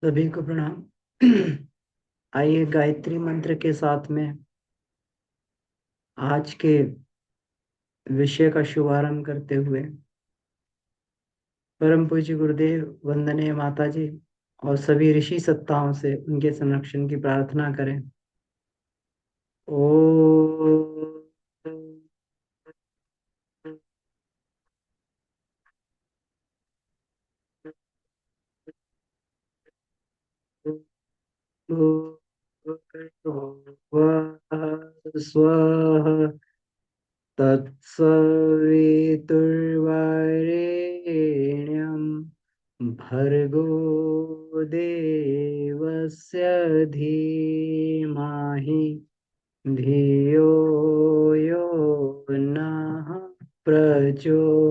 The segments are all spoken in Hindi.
सभी को प्रणाम। आइए गायत्री मंत्र के साथ में आज के विषय का शुभारंभ करते हुए परम पूज्य गुरुदेव वंदनीय माता जी और सभी ऋषि सत्ताओं से उनके संरक्षण की प्रार्थना करें। ओ स्वः तत्सवितुर्वरेण्यं भर्गो देवस्य धीमहि धियो यो नः प्रचोदयात्।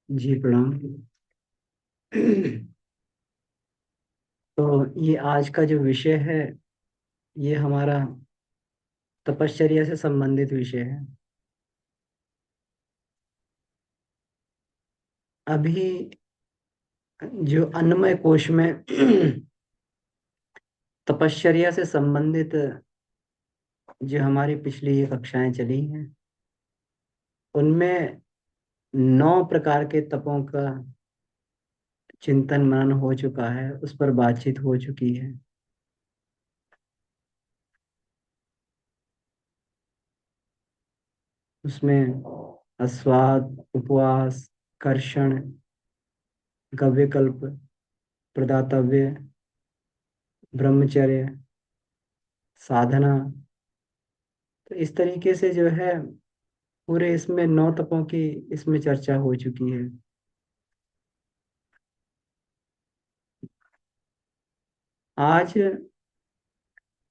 जी प्रणाम। तो ये आज का जो विषय है, ये हमारा तपश्चर्या से संबंधित विषय है। अभी जो अन्नमय कोश में तपश्चर्या से संबंधित जो हमारी पिछली ये कक्षाएं चली हैं, उनमें 9 प्रकार के तपों का चिंतन मनन हो चुका है, उस पर बातचीत हो चुकी है। उसमें आस्वाद, उपवास, कर्षण, गव्यकल्प, प्रदातव्य, ब्रह्मचर्य, साधना, तो इस तरीके से जो है पूरे इसमें 9 तपों की इसमें चर्चा हो चुकी है। आज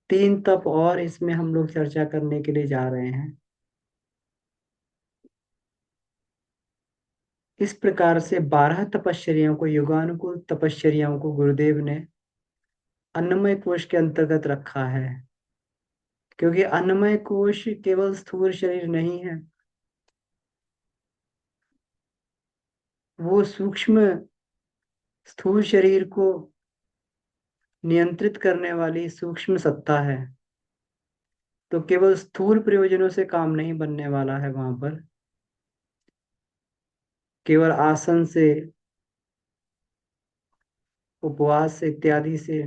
3 तप और इसमें हम लोग चर्चा करने के लिए जा रहे हैं। इस प्रकार से 12 तपश्चर्याओं को, युगानुकूल तपश्चर्याओं को गुरुदेव ने अन्नमय कोश के अंतर्गत रखा है, क्योंकि अन्नमय कोश केवल स्थूल शरीर नहीं है, वो सूक्ष्म स्थूल शरीर को नियंत्रित करने वाली सूक्ष्म सत्ता है। तो केवल स्थूल प्रयोजनों से काम नहीं बनने वाला है वहां पर। केवल आसन से, उपवास से, इत्यादि से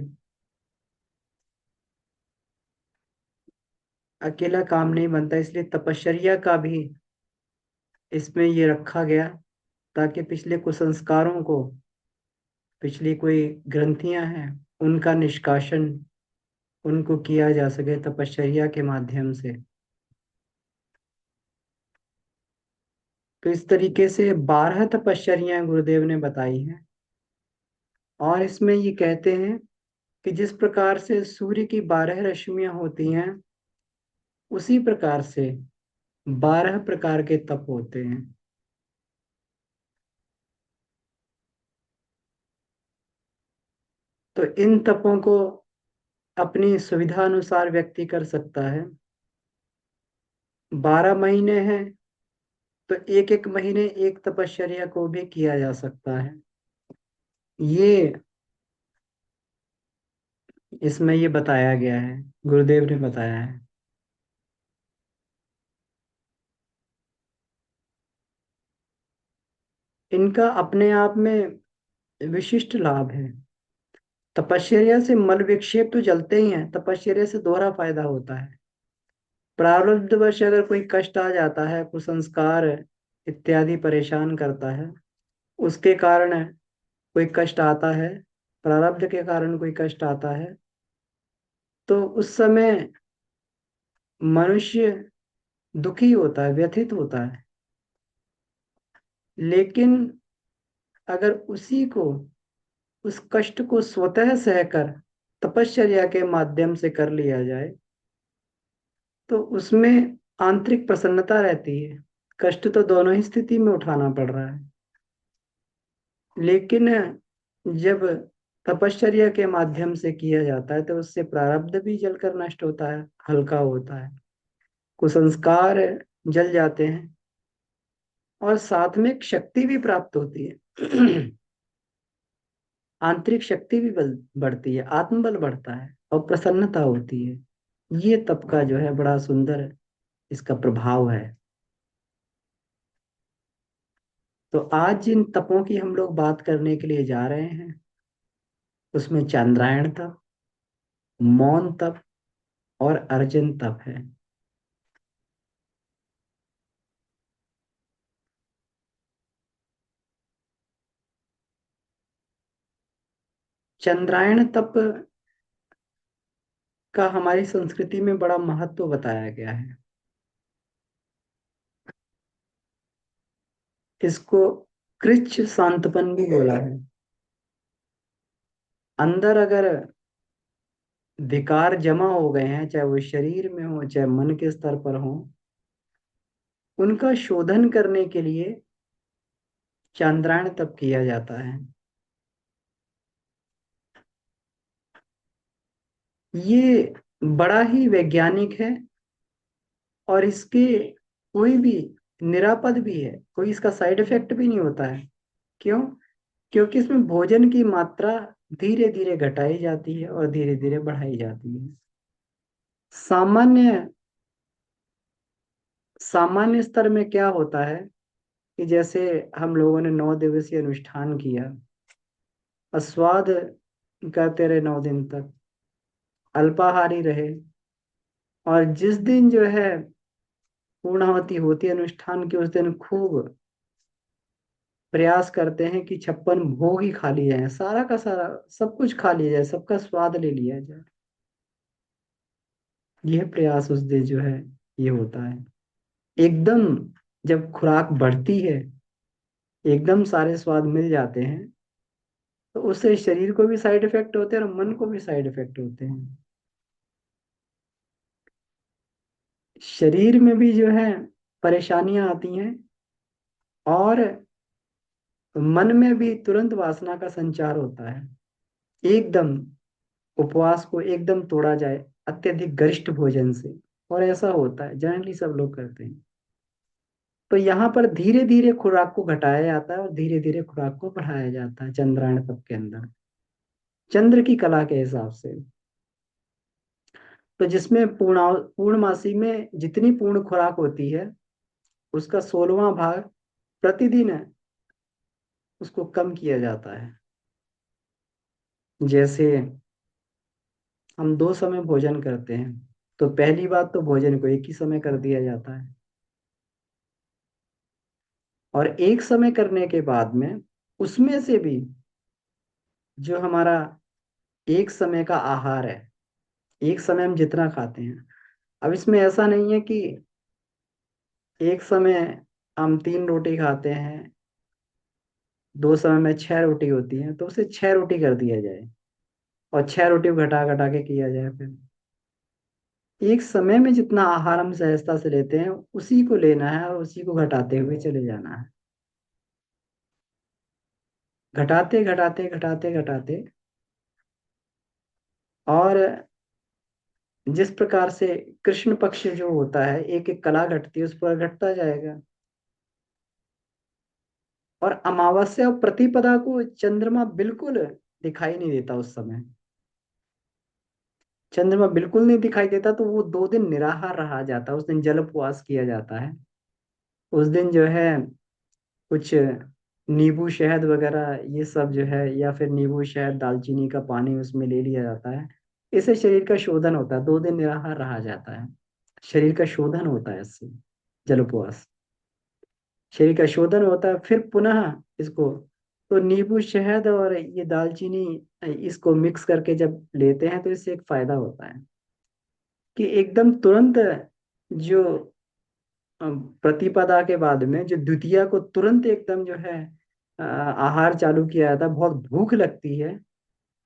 अकेला काम नहीं बनता। इसलिए तपश्चर्या का भी इसमें ये रखा गया, ताकि पिछले कुसंस्कारों को, पिछली कोई ग्रंथियां हैं, उनका निष्कासन उनको किया जा सके तपश्चर्या के माध्यम से। तो इस तरीके से 12 तपश्चर्याएं गुरुदेव ने बताई हैं। और इसमें ये कहते हैं कि जिस प्रकार से सूर्य की 12 रश्मियां होती हैं, उसी प्रकार से 12 प्रकार के तप होते हैं। तो इन तपों को अपनी सुविधा अनुसार व्यक्ति कर सकता है। 12 महीने हैं, तो एक एक महीने एक तपश्चर्या को भी किया जा सकता है। ये इसमें ये बताया गया है, गुरुदेव ने बताया है। इनका अपने आप में विशिष्ट लाभ है। तपश्चर्या से मल विक्षेप तो जलते ही हैं, तपश्चर्या से दोहरा फायदा होता है। प्रारब्धवश अगर कोई कष्ट आ जाता है, कुसंस्कार इत्यादि परेशान करता है, उसके कारण कोई कष्ट आता है, प्रारब्ध के कारण कोई कष्ट आता है, तो उस समय मनुष्य दुखी होता है, व्यथित होता है। लेकिन अगर उसी को, उस कष्ट को स्वतः सहकर तपश्चर्या के माध्यम से कर लिया जाए, तो उसमें आंतरिक प्रसन्नता रहती है। कष्ट तो दोनों ही स्थिति में उठाना पड़ रहा है, लेकिन जब तपश्चर्या के माध्यम से किया जाता है, तो उससे प्रारब्ध भी जलकर नष्ट होता है, हल्का होता है, कुसंस्कार जल जाते हैं, और साथ में एक शक्ति भी प्राप्त होती है। आंतरिक शक्ति भी बढ़ती है, आत्मबल बढ़ता है और प्रसन्नता होती है। ये तप का जो है बड़ा सुंदर इसका प्रभाव है। तो आज जिन तपों की हम लोग बात करने के लिए जा रहे हैं उसमें चांद्रायण तप, मौन तप और अर्जन तप है। चंद्रायण तप का हमारी संस्कृति में बड़ा महत्व बताया गया है। इसको कृच्छ सांतपन भी बोला है। अंदर अगर विकार जमा हो गए हैं, चाहे वो शरीर में हो चाहे मन के स्तर पर हो, उनका शोधन करने के लिए चांद्रायण तप किया जाता है। ये बड़ा ही वैज्ञानिक है और इसके कोई भी निरापद भी है, कोई इसका साइड इफेक्ट भी नहीं होता है। क्यों? क्योंकि इसमें भोजन की मात्रा धीरे धीरे घटाई जाती है और धीरे धीरे बढ़ाई जाती है। सामान्य सामान्य स्तर में क्या होता है कि जैसे हम लोगों ने 9 दिवसीय अनुष्ठान किया, अस्वाद करते रहे 9 दिन तक, अल्पाहारी रहे, और जिस दिन जो है पूर्णाहुति होती है अनुष्ठान की, उस दिन खूब प्रयास करते हैं कि 56 भोग ही खा लिए जाए, सारा का सारा सब कुछ खा लिया जाए, सबका स्वाद ले लिया जाए। यह प्रयास उस दिन जो है ये होता है। एकदम जब खुराक बढ़ती है, एकदम सारे स्वाद मिल जाते हैं, तो उससे शरीर को भी साइड इफेक्ट होते हैं और मन को भी साइड इफेक्ट होते हैं। शरीर में भी जो है परेशानियां आती हैं और मन में भी तुरंत वासना का संचार होता है। एकदम उपवास को एकदम तोड़ा जाए अत्यधिक गरिष्ठ भोजन से, और ऐसा होता है, जनरली सब लोग करते हैं। तो यहाँ पर धीरे धीरे खुराक को घटाया जाता है और धीरे धीरे खुराक को बढ़ाया जाता है चंद्रायण तप के अंदर, चंद्र की कला के हिसाब से। तो जिसमें पूर्णमासी में जितनी पूर्ण खुराक होती है उसका 16वां भाग प्रतिदिन उसको कम किया जाता है। जैसे हम 2 समय भोजन करते हैं, तो पहली बात तो भोजन को एक ही समय कर दिया जाता है, और एक समय करने के बाद में उसमें से भी जो हमारा एक समय का आहार है, एक समय हम जितना खाते हैं, अब इसमें ऐसा नहीं है कि एक समय हम 3 रोटी खाते हैं, 2 समय में 6 रोटी होती है, तो उसे 6 रोटी कर दिया जाए और 6 रोटी को घटा घटा के किया जाए। फिर एक समय में जितना आहार हम सहजता से लेते हैं उसी को लेना है और उसी को घटाते हुए चले जाना है। घटाते घटाते घटाते घटाते, और जिस प्रकार से कृष्ण पक्ष जो होता है एक एक कला घटती है, उस पर घटता जाएगा। और अमावस्या और प्रतिपदा को चंद्रमा बिल्कुल दिखाई नहीं देता उस समय, चंद्रमा बिल्कुल नहीं दिखाई देता, तो वो 2 दिन निराहार रहा जाता है, उस दिन जल उपवास किया जाता है। उस दिन जो है कुछ नींबू शहद वगैरह ये सब जो है, या फिर नींबू शहद दालचीनी का पानी उसमें ले लिया जाता है। इससे शरीर का शोधन होता है, 2 दिन निराहार रहा जाता है, शरीर का शोधन होता है इससे, जल उपवास। शरीर का शोधन होता है, फिर पुनः इसको, तो नींबू शहद और ये दालचीनी इसको मिक्स करके जब लेते हैं तो इससे एक फायदा होता है कि एकदम तुरंत जो प्रतिपदा के बाद में जो द्वितीया को तुरंत एकदम जो है आहार चालू किया जाता है, बहुत भूख लगती है,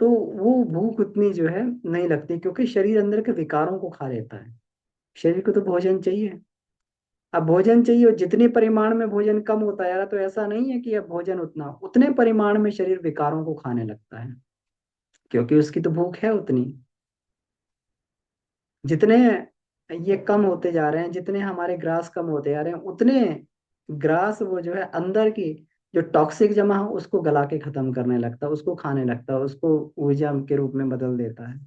तो वो भूख उतनी जो है नहीं लगती, क्योंकि शरीर अंदर के विकारों को खा लेता है। शरीर को तो भोजन चाहिए। अब भोजन चाहिए और जितने परिमाण में भोजन कम होता जा रहा, तो ऐसा नहीं है कि अब भोजन उतने परिमाण में शरीर विकारों को खाने लगता है, क्योंकि उसकी तो भूख है उतनी। जितने ये कम होते जा रहे हैं, जितने हमारे ग्रास कम होते जा रहे हैं, उतने ग्रास वो जो है अंदर की जो टॉक्सिक जमा हो उसको गला के खत्म करने लगता है, उसको खाने लगता है, उसको ऊर्जा के रूप में बदल देता है।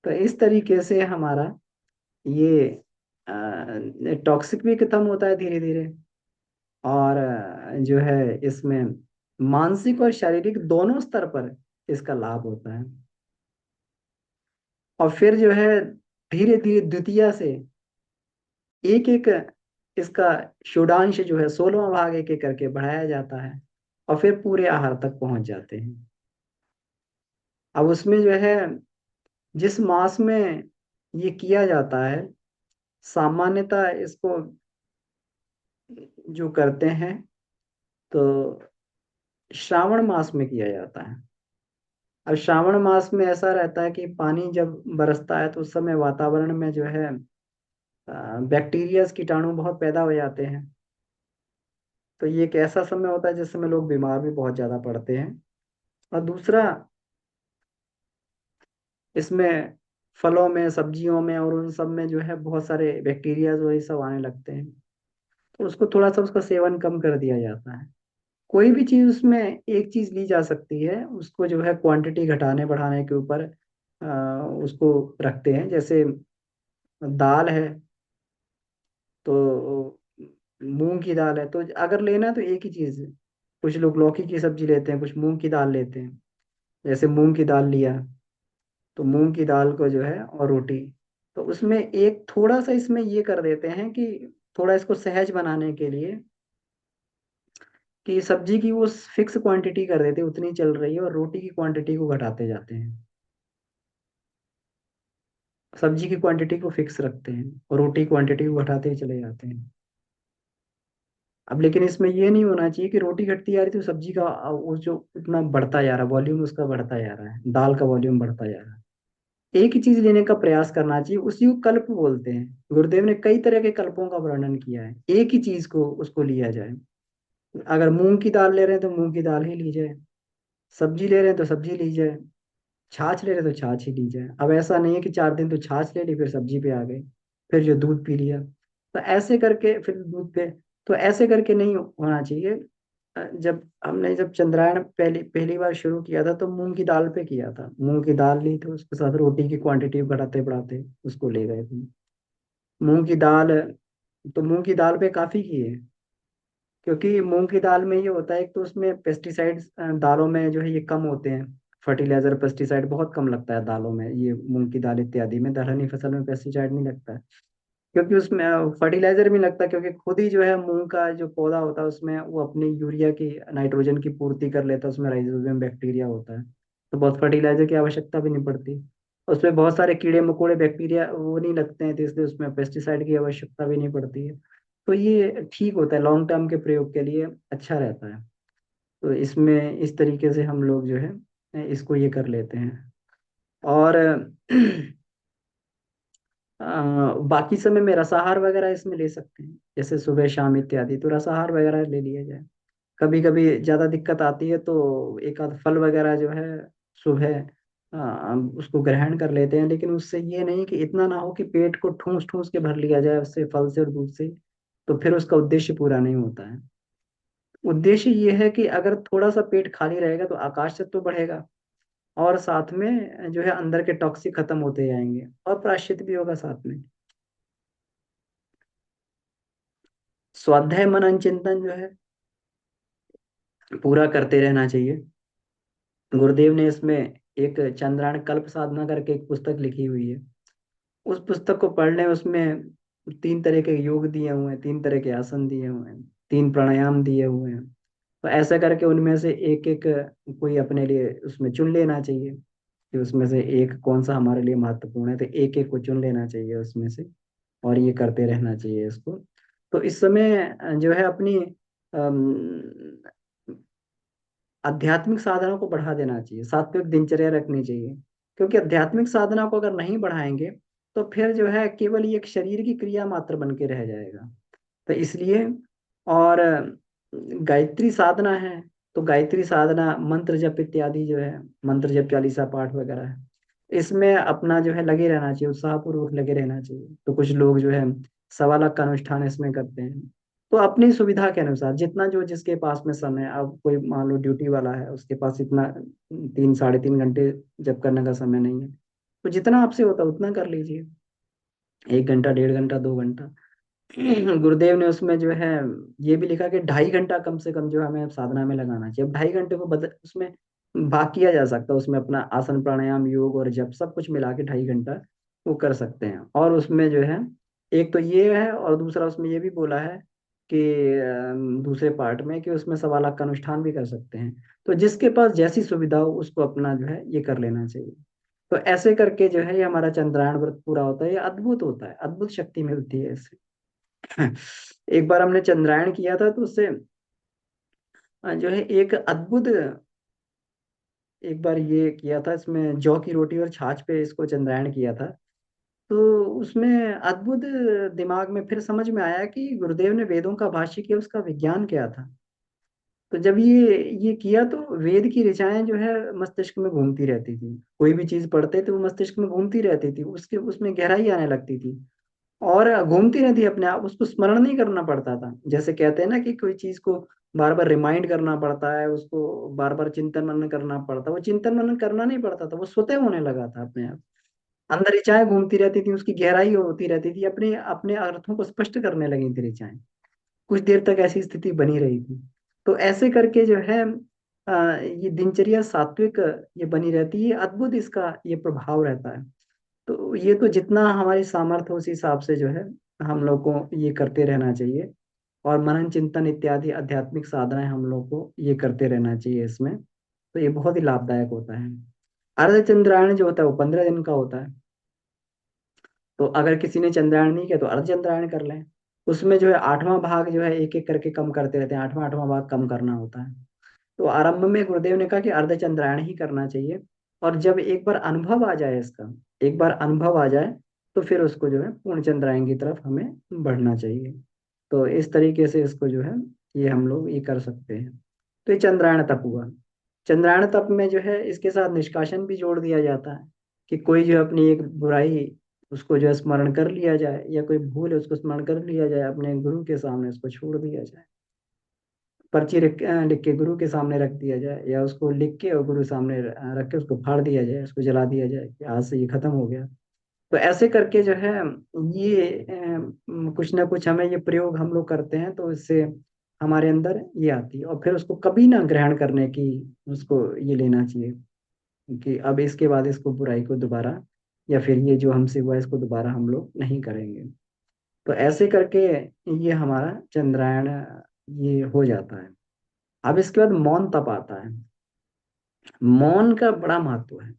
तो इस तरीके से हमारा ये टॉक्सिक भी खत्म होता है धीरे धीरे। और जो है इसमें मानसिक और शारीरिक दोनों स्तर पर इसका लाभ होता है। और फिर जो है धीरे धीरे द्वितीय से एक एक इसका षोडांश जो है 16वां भाग एक एक करके बढ़ाया जाता है, और फिर पूरे आहार तक पहुंच जाते हैं। अब उसमें जो है जिस मास में ये किया जाता है, सामान्यतः इसको जो करते हैं तो श्रावण मास में किया जाता है। अब श्रावण मास में ऐसा रहता है कि पानी जब बरसता है तो उस समय वातावरण में जो है बैक्टीरिया कीटाणु बहुत पैदा हो जाते हैं। तो ये एक ऐसा समय होता है जिस समय लोग बीमार भी बहुत ज्यादा पड़ते हैं। और दूसरा, इसमें फलों में सब्जियों में और उन सब में जो है बहुत सारे बैक्टीरिया जो है सब आने लगते हैं। तो उसको थोड़ा सा उसका सेवन कम कर दिया जाता है। कोई भी चीज उसमें एक चीज ली जा सकती है, उसको जो है क्वांटिटी घटाने बढ़ाने के ऊपर उसको रखते हैं। जैसे दाल है तो मूंग की दाल है, तो अगर लेना है तो एक ही चीज है। कुछ लोग लौकी की सब्जी लेते हैं, कुछ मूंग की दाल लेते हैं। जैसे मूंग की दाल लिया तो मूंग की दाल को जो है और रोटी, तो उसमें एक थोड़ा सा इसमें ये कर देते हैं कि थोड़ा इसको सहज बनाने के लिए कि सब्जी की वो फिक्स क्वांटिटी कर देते हैं, उतनी चल रही है, और रोटी की क्वांटिटी को घटाते जाते हैं। सब्जी की क्वांटिटी को फिक्स रखते हैं और रोटी क्वांटिटी को घटाते ही चले जाते हैं। अब लेकिन इसमें ये नहीं होना चाहिए कि रोटी घटती जा रही थी तो सब्जी का वो जो इतना बढ़ता जा रहा है, वॉल्यूम उसका बढ़ता जा रहा है, दाल का वॉल्यूम बढ़ता जा रहा है। एक ही चीज लेने का प्रयास करना चाहिए, उसी को कल्प बोलते हैं। गुरुदेव ने कई तरह के कल्पों का वर्णन किया है, एक ही चीज को उसको लिया जाए। अगर मूंग की दाल ले रहे हैं तो मूंग की दाल ही ली जाए, सब्जी ले रहे हैं तो सब्जी ली जाए, छाछ ले रहे हैं तो छाछ ही ली जाए। अब ऐसा नहीं है कि 4 दिन तो छाछ ले ली फिर सब्जी पे आ गए, फिर जो दूध पी लिया, तो ऐसे करके फिर दूध पे, तो ऐसे करके नहीं होना चाहिए। जब चंद्रायण पहली पहली बार शुरू किया था तो मूंग की दाल पे किया था, मूंग की दाल ली तो उसके साथ रोटी की क्वांटिटी बढ़ाते बढ़ाते उसको ले गए थे। मूंग की दाल, तो मूंग की दाल पे काफी की है। क्योंकि मूंग की दाल में ये होता है, एक तो उसमें पेस्टिसाइड्स दालों में जो है ये कम होते हैं। फर्टिलाइजर पेस्टिसाइड बहुत कम लगता है दालों में, ये मूंग की दाल इत्यादि में, दलहनी फसल में पेस्टिसाइड नहीं लगता है। क्योंकि उसमें फर्टिलाइजर भी लगता है, क्योंकि खुद ही जो है मूंग का जो पौधा होता है उसमें वो अपनी यूरिया की नाइट्रोजन की पूर्ति कर लेता है, उसमें राइजोबियम बैक्टीरिया होता है। तो बहुत फर्टिलाइजर की आवश्यकता भी नहीं पड़ती। उसमें बहुत सारे कीड़े मकोड़े बैक्टीरिया वो नहीं लगते हैं, तो इसलिए उसमें पेस्टिसाइड की आवश्यकता भी नहीं पड़ती है। तो ये ठीक होता है, लॉन्ग टर्म के प्रयोग के लिए अच्छा रहता है। तो इसमें इस तरीके से हम लोग जो है इसको ये कर लेते हैं। और बाकी समय में रसाहार वगैरह इसमें ले सकते हैं, जैसे सुबह शाम इत्यादि, तो रसाहार वगैरह ले लिया जाए। कभी कभी ज्यादा दिक्कत आती है तो एक आध फल वगैरह जो है सुबह उसको ग्रहण कर लेते हैं, लेकिन उससे ये नहीं कि इतना ना हो कि पेट को ठूस ठूस के भर लिया जाए उससे, फल से और दूध से। तो फिर उसका उद्देश्य पूरा नहीं होता है। उद्देश्य ये है कि अगर थोड़ा सा पेट खाली रहेगा तो आकाश तत्व तो बढ़ेगा, और साथ में जो है अंदर के टॉक्सिक खत्म होते जाएंगे, और प्रायश्चित भी होगा साथ में। स्वाध्याय मनन चिंतन जो है पूरा करते रहना चाहिए। गुरुदेव ने इसमें एक चंद्रायण कल्प साधना करके एक पुस्तक लिखी हुई है। उस पुस्तक को पढ़ने, उसमें 3 तरह के योग दिए हुए हैं, 3 तरह के आसन दिए हुए हैं, 3 प्राणायाम दिए हुए हैं। तो ऐसा करके उनमें से एक एक कोई अपने लिए उसमें चुन लेना चाहिए कि उसमें से एक कौन सा हमारे लिए महत्वपूर्ण है, तो एक एक को चुन लेना चाहिए उसमें से, और ये करते रहना चाहिए इसको। तो इस समय जो है अपनी अम, आध्यात्मिक साधना को बढ़ा देना चाहिए, सात्विक दिनचर्या रखनी चाहिए। क्योंकि आध्यात्मिक साधना को अगर नहीं बढ़ाएंगे तो फिर जो है केवल ये एक शरीर की क्रिया मात्र बन के रह जाएगा। तो इसलिए, और गायत्री साधना है, तो गायत्री साधना मंत्र जप इत्यादि जो है, मंत्र जप चालीसा पाठ वगैरह है, इसमें अपना जो है लगे रहना चाहिए, उत्साहपूर्वक लगे रहना चाहिए। तो कुछ लोग जो है 1.25 लाख का अनुष्ठान इसमें करते हैं। तो अपनी सुविधा के अनुसार जितना जो जिसके पास में समय, अब कोई मान लो ड्यूटी वाला है, उसके पास इतना 3 साढ़े 3 घंटे जब करने का समय नहीं है, तो जितना आपसे होता उतना कर लीजिए, 1 घंटा 1.5 घंटा 2 घंटा। गुरुदेव ने उसमें जो है ये भी लिखा कि 2.5 घंटा कम से कम जो है हमें साधना में लगाना चाहिए। अब 2.5 घंटे को बदल उसमें भाग किया जा सकता है, उसमें अपना आसन प्राणायाम योग और जप सब कुछ मिला के 2.5 घंटा वो कर सकते हैं। और उसमें जो है एक तो ये है, और दूसरा उसमें ये भी बोला है कि दूसरे पार्ट में कि उसमें 1.25 लाख का अनुष्ठान भी कर सकते हैं। तो जिसके पास जैसी सुविधा हो उसको अपना जो है ये कर लेना चाहिए। तो ऐसे करके जो है ये हमारा चंद्रायण व्रत पूरा होता है। ये अद्भुत होता है, अद्भुत शक्ति मिलती है इससे। एक बार हमने चंद्रायण किया था तो उससे जो है एक अद्भुत, एक बार ये किया था, इसमें जौ की रोटी और छाछ पे इसको चंद्रायण किया था। तो उसमें अद्भुत दिमाग में फिर समझ में आया कि गुरुदेव ने वेदों का भाष्य किया, उसका विज्ञान क्या था। तो जब ये किया तो वेद की ऋचाएं जो है मस्तिष्क में घूमती रहती थी, कोई भी चीज पढ़ते तो वो मस्तिष्क में घूमती रहती थी, उसके उसमें गहराई आने लगती थी, और घूमती रहती है अपने आप, उसको स्मरण नहीं करना पड़ता था। जैसे कहते हैं ना कि कोई चीज को बार बार रिमाइंड करना पड़ता है, उसको बार बार चिंतन मनन करना पड़ता है, वो चिंतन मनन करना नहीं पड़ता था, वो स्वतः होने लगा था अपने आप। अंदर ऋचाएं घूमती रहती थी, उसकी गहराई होती रहती थी, अपने अपने अर्थों को स्पष्ट करने लगी थी ऋचाएं। कुछ देर तक ऐसी स्थिति बनी रही थी। तो ऐसे करके जो है ये दिनचर्या सात्विक ये बनी रहती है, अद्भुत इसका ये प्रभाव रहता है। तो ये तो जितना हमारी सामर्थ्य हो उस हिसाब से जो है हम लोग को ये करते रहना चाहिए। और मनन चिंतन इत्यादि आध्यात्मिक साधनाएं हम लोग को ये करते रहना चाहिए इसमें। तो ये बहुत ही लाभदायक होता है। अर्ध चंद्रायण जो होता है वो 15 दिन का होता है। तो अगर किसी ने चंद्रायण नहीं किया तो अर्ध चंद्रायण कर लें। उसमें जो है 8वां भाग जो है एक एक करके कम करते रहते हैं, 8वां 8वां भाग कम करना होता है। तो आरंभ में गुरुदेव ने कहा कि अर्ध चंद्रायण ही करना चाहिए। और जब एक बार अनुभव आ जाए इसका, एक बार अनुभव आ जाए, तो फिर उसको जो है पूर्ण चंद्रायन की तरफ हमें बढ़ना चाहिए। तो इस तरीके से इसको जो है ये हम लोग ये कर सकते हैं। तो ये चंद्रायण तप हुआ। चंद्रायण तप में जो है इसके साथ निष्कासन भी जोड़ दिया जाता है कि कोई जो अपनी एक बुराई उसको जो है स्मरण कर लिया जाए, या कोई भूल है उसको स्मरण कर लिया जाए, अपने गुरु के सामने उसको छोड़ दिया जाए। पर्ची लिख के गुरु के सामने रख दिया जाए, या उसको लिख के और गुरु सामने रख के उसको फाड़ दिया जाए, उसको जला दिया जाए कि आज से ये खत्म हो गया। तो ऐसे करके जो है ये कुछ ना कुछ हमें ये प्रयोग हम लोग करते हैं, तो इससे हमारे अंदर ये आती है। और फिर उसको कभी ना ग्रहण करने की उसको ये लेना चाहिए कि अब इसके बाद इसको बुराई को दोबारा, या फिर ये जो हमसे हुआ इसको दोबारा हम लोग नहीं करेंगे। तो ऐसे करके ये हमारा चंद्रायण ये हो जाता है। अब इसके बाद मौन तप आता है। मौन का बड़ा महत्व है।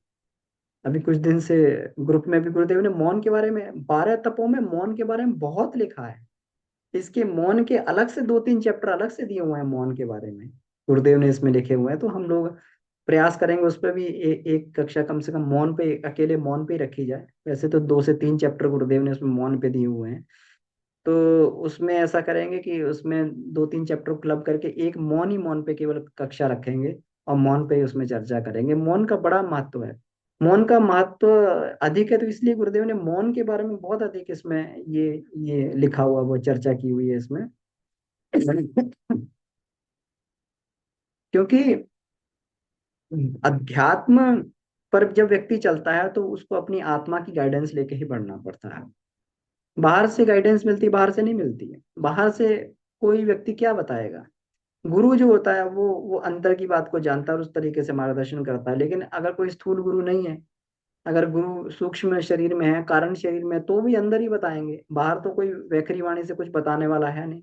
अभी कुछ दिन से ग्रुप में भी गुरुदेव ने मौन के बारे में, 12 तपों में मौन के बारे में बहुत लिखा है। इसके मौन के अलग से 2 3 चैप्टर अलग से दिए हुए हैं मौन के बारे में, गुरुदेव ने इसमें लिखे हुए हैं। तो हम लोग प्रयास करेंगे उस पर भी एक कक्षा कम से कम मौन पे, अकेले मौन पे ही रखी जाए। वैसे तो 2 से 3 चैप्टर गुरुदेव ने उसमें मौन पे दिए हुए हैं। तो उसमें ऐसा करेंगे कि उसमें 2 3 चैप्टर क्लब करके एक मौन ही मौन पे केवल कक्षा रखेंगे, और मौन पे ही उसमें चर्चा करेंगे। मौन का बड़ा महत्व है। मौन का महत्व अधिक है, तो इसलिए गुरुदेव ने मौन के बारे में बहुत अधिक इसमें ये लिखा हुआ, वो चर्चा की हुई है इसमें। क्योंकि अध्यात्म पर जब व्यक्ति चलता है तो उसको अपनी आत्मा की गाइडेंस लेके ही बढ़ना पड़ता है। बाहर से गाइडेंस मिलती है, बाहर से नहीं मिलती है। बाहर से कोई व्यक्ति क्या बताएगा। गुरु जो होता है वो अंदर की बात को जानता है और उस तरीके से मार्गदर्शन करता है। लेकिन अगर कोई स्थूल गुरु नहीं है, अगर गुरु सूक्ष्म शरीर में है, कारण शरीर में, तो भी अंदर ही बताएंगे। बाहर तो कोई वैखरी वाणी से कुछ बताने वाला है नहीं।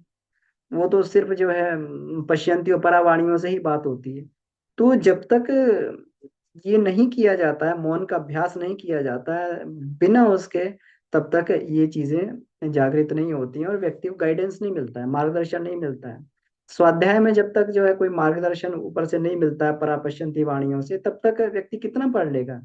वो तो सिर्फ जो है पश्यंतियों परावाणियों से ही बात होती है। तो जब तक ये नहीं किया जाता है, मौन का अभ्यास नहीं किया जाता है बिना उसके, तब तक ये चीजें जागृत नहीं होती हैं और व्यक्ति को गाइडेंस नहीं मिलता है, मार्गदर्शन नहीं मिलता है। स्वाध्याय में जब तक जो है कोई मार्गदर्शन ऊपर से नहीं मिलता है परापश्यंती वाणियों से, तब तक व्यक्ति कितना पढ़ लेगा,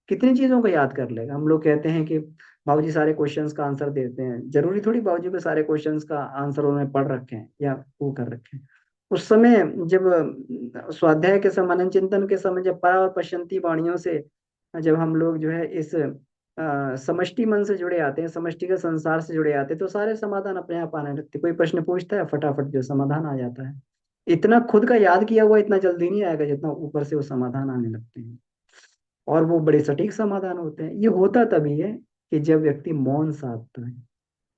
कितनी चीजों को याद कर लेगा। हम लोग कहते हैं कि बाबूजी सारे क्वेश्चंस का आंसर देते हैं, जरूरी थोड़ी बाबूजी को सारे क्वेश्चंस का आंसर उन्होंने पढ़ रखे हैं या वो कर रखे हैं। उस समय जब स्वाध्याय के समय, मनन चिंतन के समय, जब परा और पश्यंती वाणियों से जब हम लोग जो है इस समष्टि मन से जुड़े आते हैं, समष्टि के संसार से जुड़े आते हैं, तो सारे समाधान अपने आप आने लगते हैं। कोई प्रश्न पूछता है, फटाफट जो समाधान आ जाता है। इतना खुद का याद किया हुआ इतना जल्दी नहीं आएगा जितना ऊपर से वो समाधान आने लगते हैं, और वो बड़े सटीक समाधान होते हैं। ये होता तभी है कि जब व्यक्ति मौन साधता है।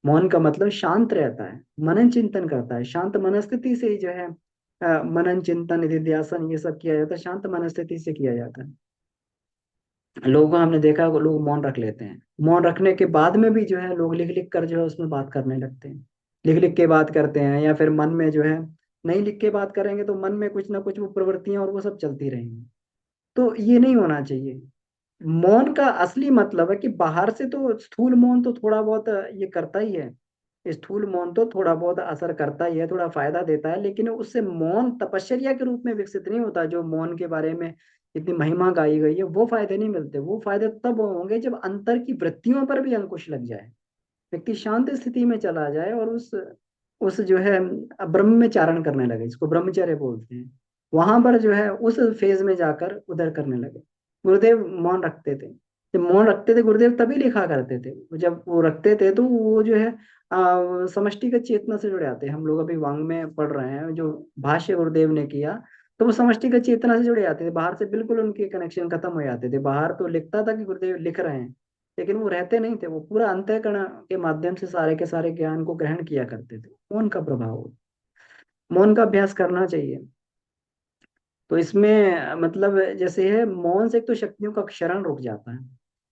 मौन का मतलब शांत रहता है, मनन चिंतन करता है। शांत मनस्थिति से ही जो है मनन चिंतन निधिध्यासन ये सब किया जाता है, शांत मनस्थिति से किया जाता है। लोगों को हमने देखा, वो लोग मौन रख लेते हैं, मौन रखने के बाद में भी जो है लोग लिख लिख कर जो है उसमें बात करने लगते हैं। लिख लिख के बात करते हैं, या फिर मन में जो है, नहीं लिख के बात करेंगे तो मन में कुछ ना कुछ वो प्रवृत्तियां और वो सब चलती रहेंगी। तो ये नहीं होना चाहिए। मौन का असली मतलब है कि बाहर से तो स्थूल मौन तो थोड़ा बहुत ये करता ही है, स्थूल मौन तो थोड़ा बहुत असर करता ही है, थोड़ा फायदा देता है, लेकिन उससे मौन तपश्चर्या के रूप में विकसित नहीं होता। जो मौन के बारे में इतनी महिमा गाई गई है, वो फायदे नहीं मिलते। वो फायदे तब होंगे जब अंतर की वृत्तियों पर भी अंकुश लग जाए, व्यक्ति शांत स्थिति में चला जाए और उस जो है ब्रह्म में चारण करने लगे, जिसको ब्रह्मचर्य बोलते हैं। वहां पर जो है उस फेज में जाकर उधर करने लगे। गुरुदेव मौन रखते थे। जब मौन रखते थे गुरुदेव तभी लिखा करते थे। जब वो रखते थे तो वो जो है समष्टि का चेतना से जुड़े आते हैं। हम लोग अभी वांग में पढ़ रहे हैं जो भाष्य गुरुदेव ने किया, तो वो समष्टि का चेतना से जुड़े आते थे। बाहर से बिल्कुल उनके कनेक्शन खत्म हो जाते थे। बाहर तो लिखता था कि गुरुदेव लिख रहे हैं, लेकिन वो रहते नहीं थे। वो पूरा अंतःकरण के माध्यम से सारे के सारे ज्ञान को ग्रहण किया करते थे। मौन का प्रभाव, मौन का अभ्यास करना चाहिए। तो इसमें मतलब जैसे है, मौन से एक तो शक्तियों का क्षरण रुक जाता है।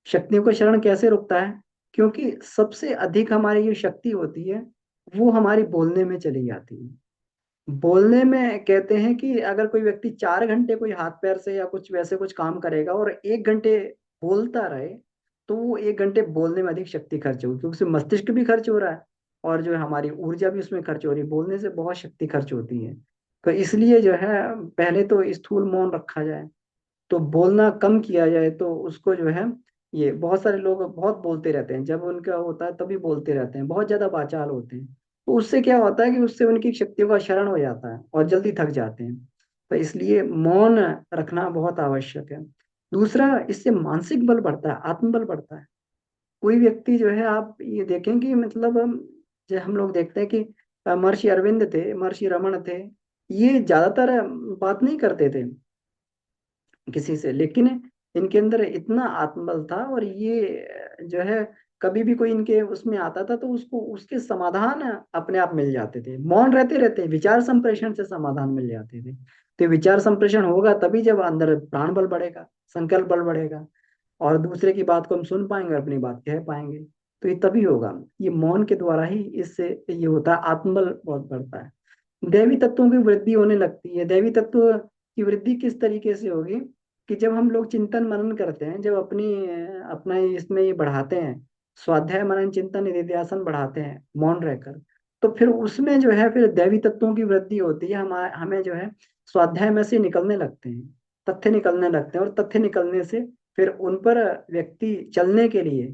शक्तियों का क्षरण कैसे रुकता है? क्योंकि सबसे अधिक हमारी जो शक्ति होती है वो हमारी बोलने में चली जाती है। बोलने में कहते हैं कि अगर कोई व्यक्ति 4 घंटे कोई हाथ पैर से या कुछ वैसे कुछ काम करेगा और 1 घंटे बोलता रहे, तो वो 1 घंटे बोलने में अधिक शक्ति खर्च होगी, क्योंकि उसमें मस्तिष्क भी खर्च हो रहा है और जो है हमारी ऊर्जा भी उसमें खर्च हो रही है। बोलने से बहुत शक्ति खर्च होती है। तो इसलिए जो है पहले तो स्थूल मौन रखा जाए, तो बोलना कम किया जाए। तो उसको जो है, ये बहुत सारे लोग बहुत बोलते रहते हैं, जब उनका होता है तभी बोलते रहते हैं, बहुत ज्यादा वाचाल होते हैं। तो उससे क्या होता है कि उससे उनकी शक्तियों का क्षरण हो जाता है और जल्दी थक जाते हैं। तो इसलिए मौन रखना बहुत आवश्यक है। दूसरा, इससे मानसिक बल बढ़ता है, आत्मबल बढ़ता है। कोई व्यक्ति जो है, आप ये देखें कि मतलब जो हम लोग देखते हैं कि महर्षि अरविंद थे, महर्षि रमण थे, ये ज्यादातर बात नहीं करते थे किसी से, लेकिन इनके अंदर इतना आत्मबल था। और ये जो है कभी भी कोई इनके उसमें आता था तो उसको उसके समाधान अपने आप मिल जाते थे। मौन रहते रहते विचार संप्रेषण से समाधान मिल जाते थे। तो विचार संप्रेषण होगा तभी जब अंदर प्राण बल बढ़ेगा, संकल्प बल बढ़ेगा, और दूसरे की बात को हम सुन पाएंगे, अपनी बात कह पाएंगे। तो ये तभी होगा, ये मौन के द्वारा ही इससे ये होता है। आत्मबल बहुत बढ़ता है, दैवी तत्वों की वृद्धि होने लगती है। दैवी तत्व की वृद्धि किस तरीके से होगी? कि जब हम लोग चिंतन मनन करते हैं, जब अपना इसमें ये बढ़ाते हैं, स्वाध्याय मनन चिंतन निधिध्यासन बढ़ाते हैं मौन रहकर, तो फिर उसमें जो है फिर दैवी तत्वों की वृद्धि होती है। हमें जो है स्वाध्याय में से निकलने लगते हैं, तथ्य निकलने लगते हैं, और तथ्य निकलने से फिर उन पर व्यक्ति चलने के लिए,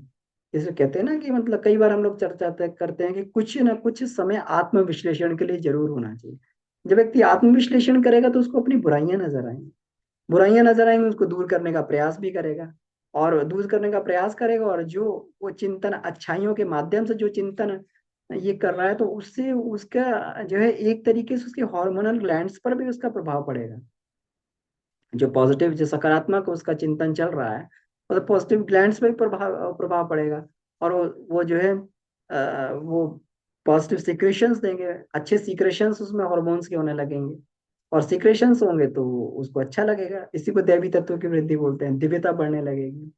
जैसे कहते हैं ना कि मतलब कई बार हम लोग चर्चा करते हैं कि कुछ ना कुछ समय आत्म विश्लेषण के लिए जरूर होना चाहिए। जब व्यक्ति आत्म विश्लेषण करेगा तो उसको अपनी बुराइयां नजर आएंगी, बुराइयां नजर आएंगी, उसको दूर करने का प्रयास भी करेगा, और दूर करने का प्रयास करेगा। और जो वो चिंतन अच्छाइयों के माध्यम से जो चिंतन ये कर रहा है, तो उससे उसका जो है एक तरीके से उसके हार्मोनल ग्लैंड्स पर भी उसका प्रभाव पड़ेगा। जो पॉजिटिव जो सकारात्मक उसका चिंतन चल रहा है, और पॉजिटिव ग्लैंड्स पे भी प्रभाव प्रभाव पड़ेगा। और वो जो है वो पॉजिटिव सीक्रेशंस देंगे, अच्छे सीक्रेशंस उसमें हॉर्मोन्स के होने लगेंगे, और सीक्रेशंस होंगे तो उसको अच्छा लगेगा। इसी को दैवी तत्व की वृद्धि बोलते हैं, दिव्यता बढ़ने लगेगी।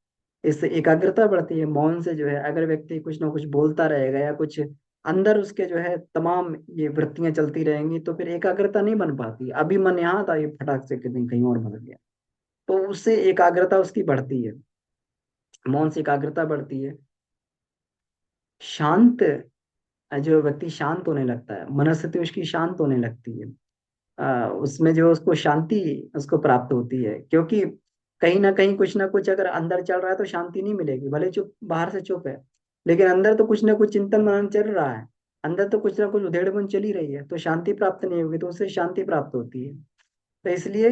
इससे एकाग्रता बढ़ती है। मौन से जो है अगर व्यक्ति कुछ ना कुछ बोलता रहेगा या कुछ अंदर उसके जो है तमाम ये वृत्तियां चलती रहेंगी, तो फिर एकाग्रता नहीं बन पाती। अभी मन यहाँ था, ये फटाक से कहीं कहीं और बदल गया। तो उससे एकाग्रता उसकी बढ़ती है, मौन से एकाग्रता बढ़ती है। शांत, जो व्यक्ति शांत होने लगता है, मनस्थिति उसकी शांत होने लगती है। उसमें जो उसको शांति उसको प्राप्त होती है, क्योंकि कहीं ना कुछ अगर अंदर चल रहा है तो शांति नहीं मिलेगी। भले चुप, बाहर से चुप है, लेकिन अंदर तो कुछ ना कुछ चिंतन मनन चल रहा है, अंदर तो कुछ ना कुछ उधेड़ बुन चली रही है, तो शांति प्राप्त नहीं होगी। तो उससे शांति प्राप्त होती है। तो इसलिए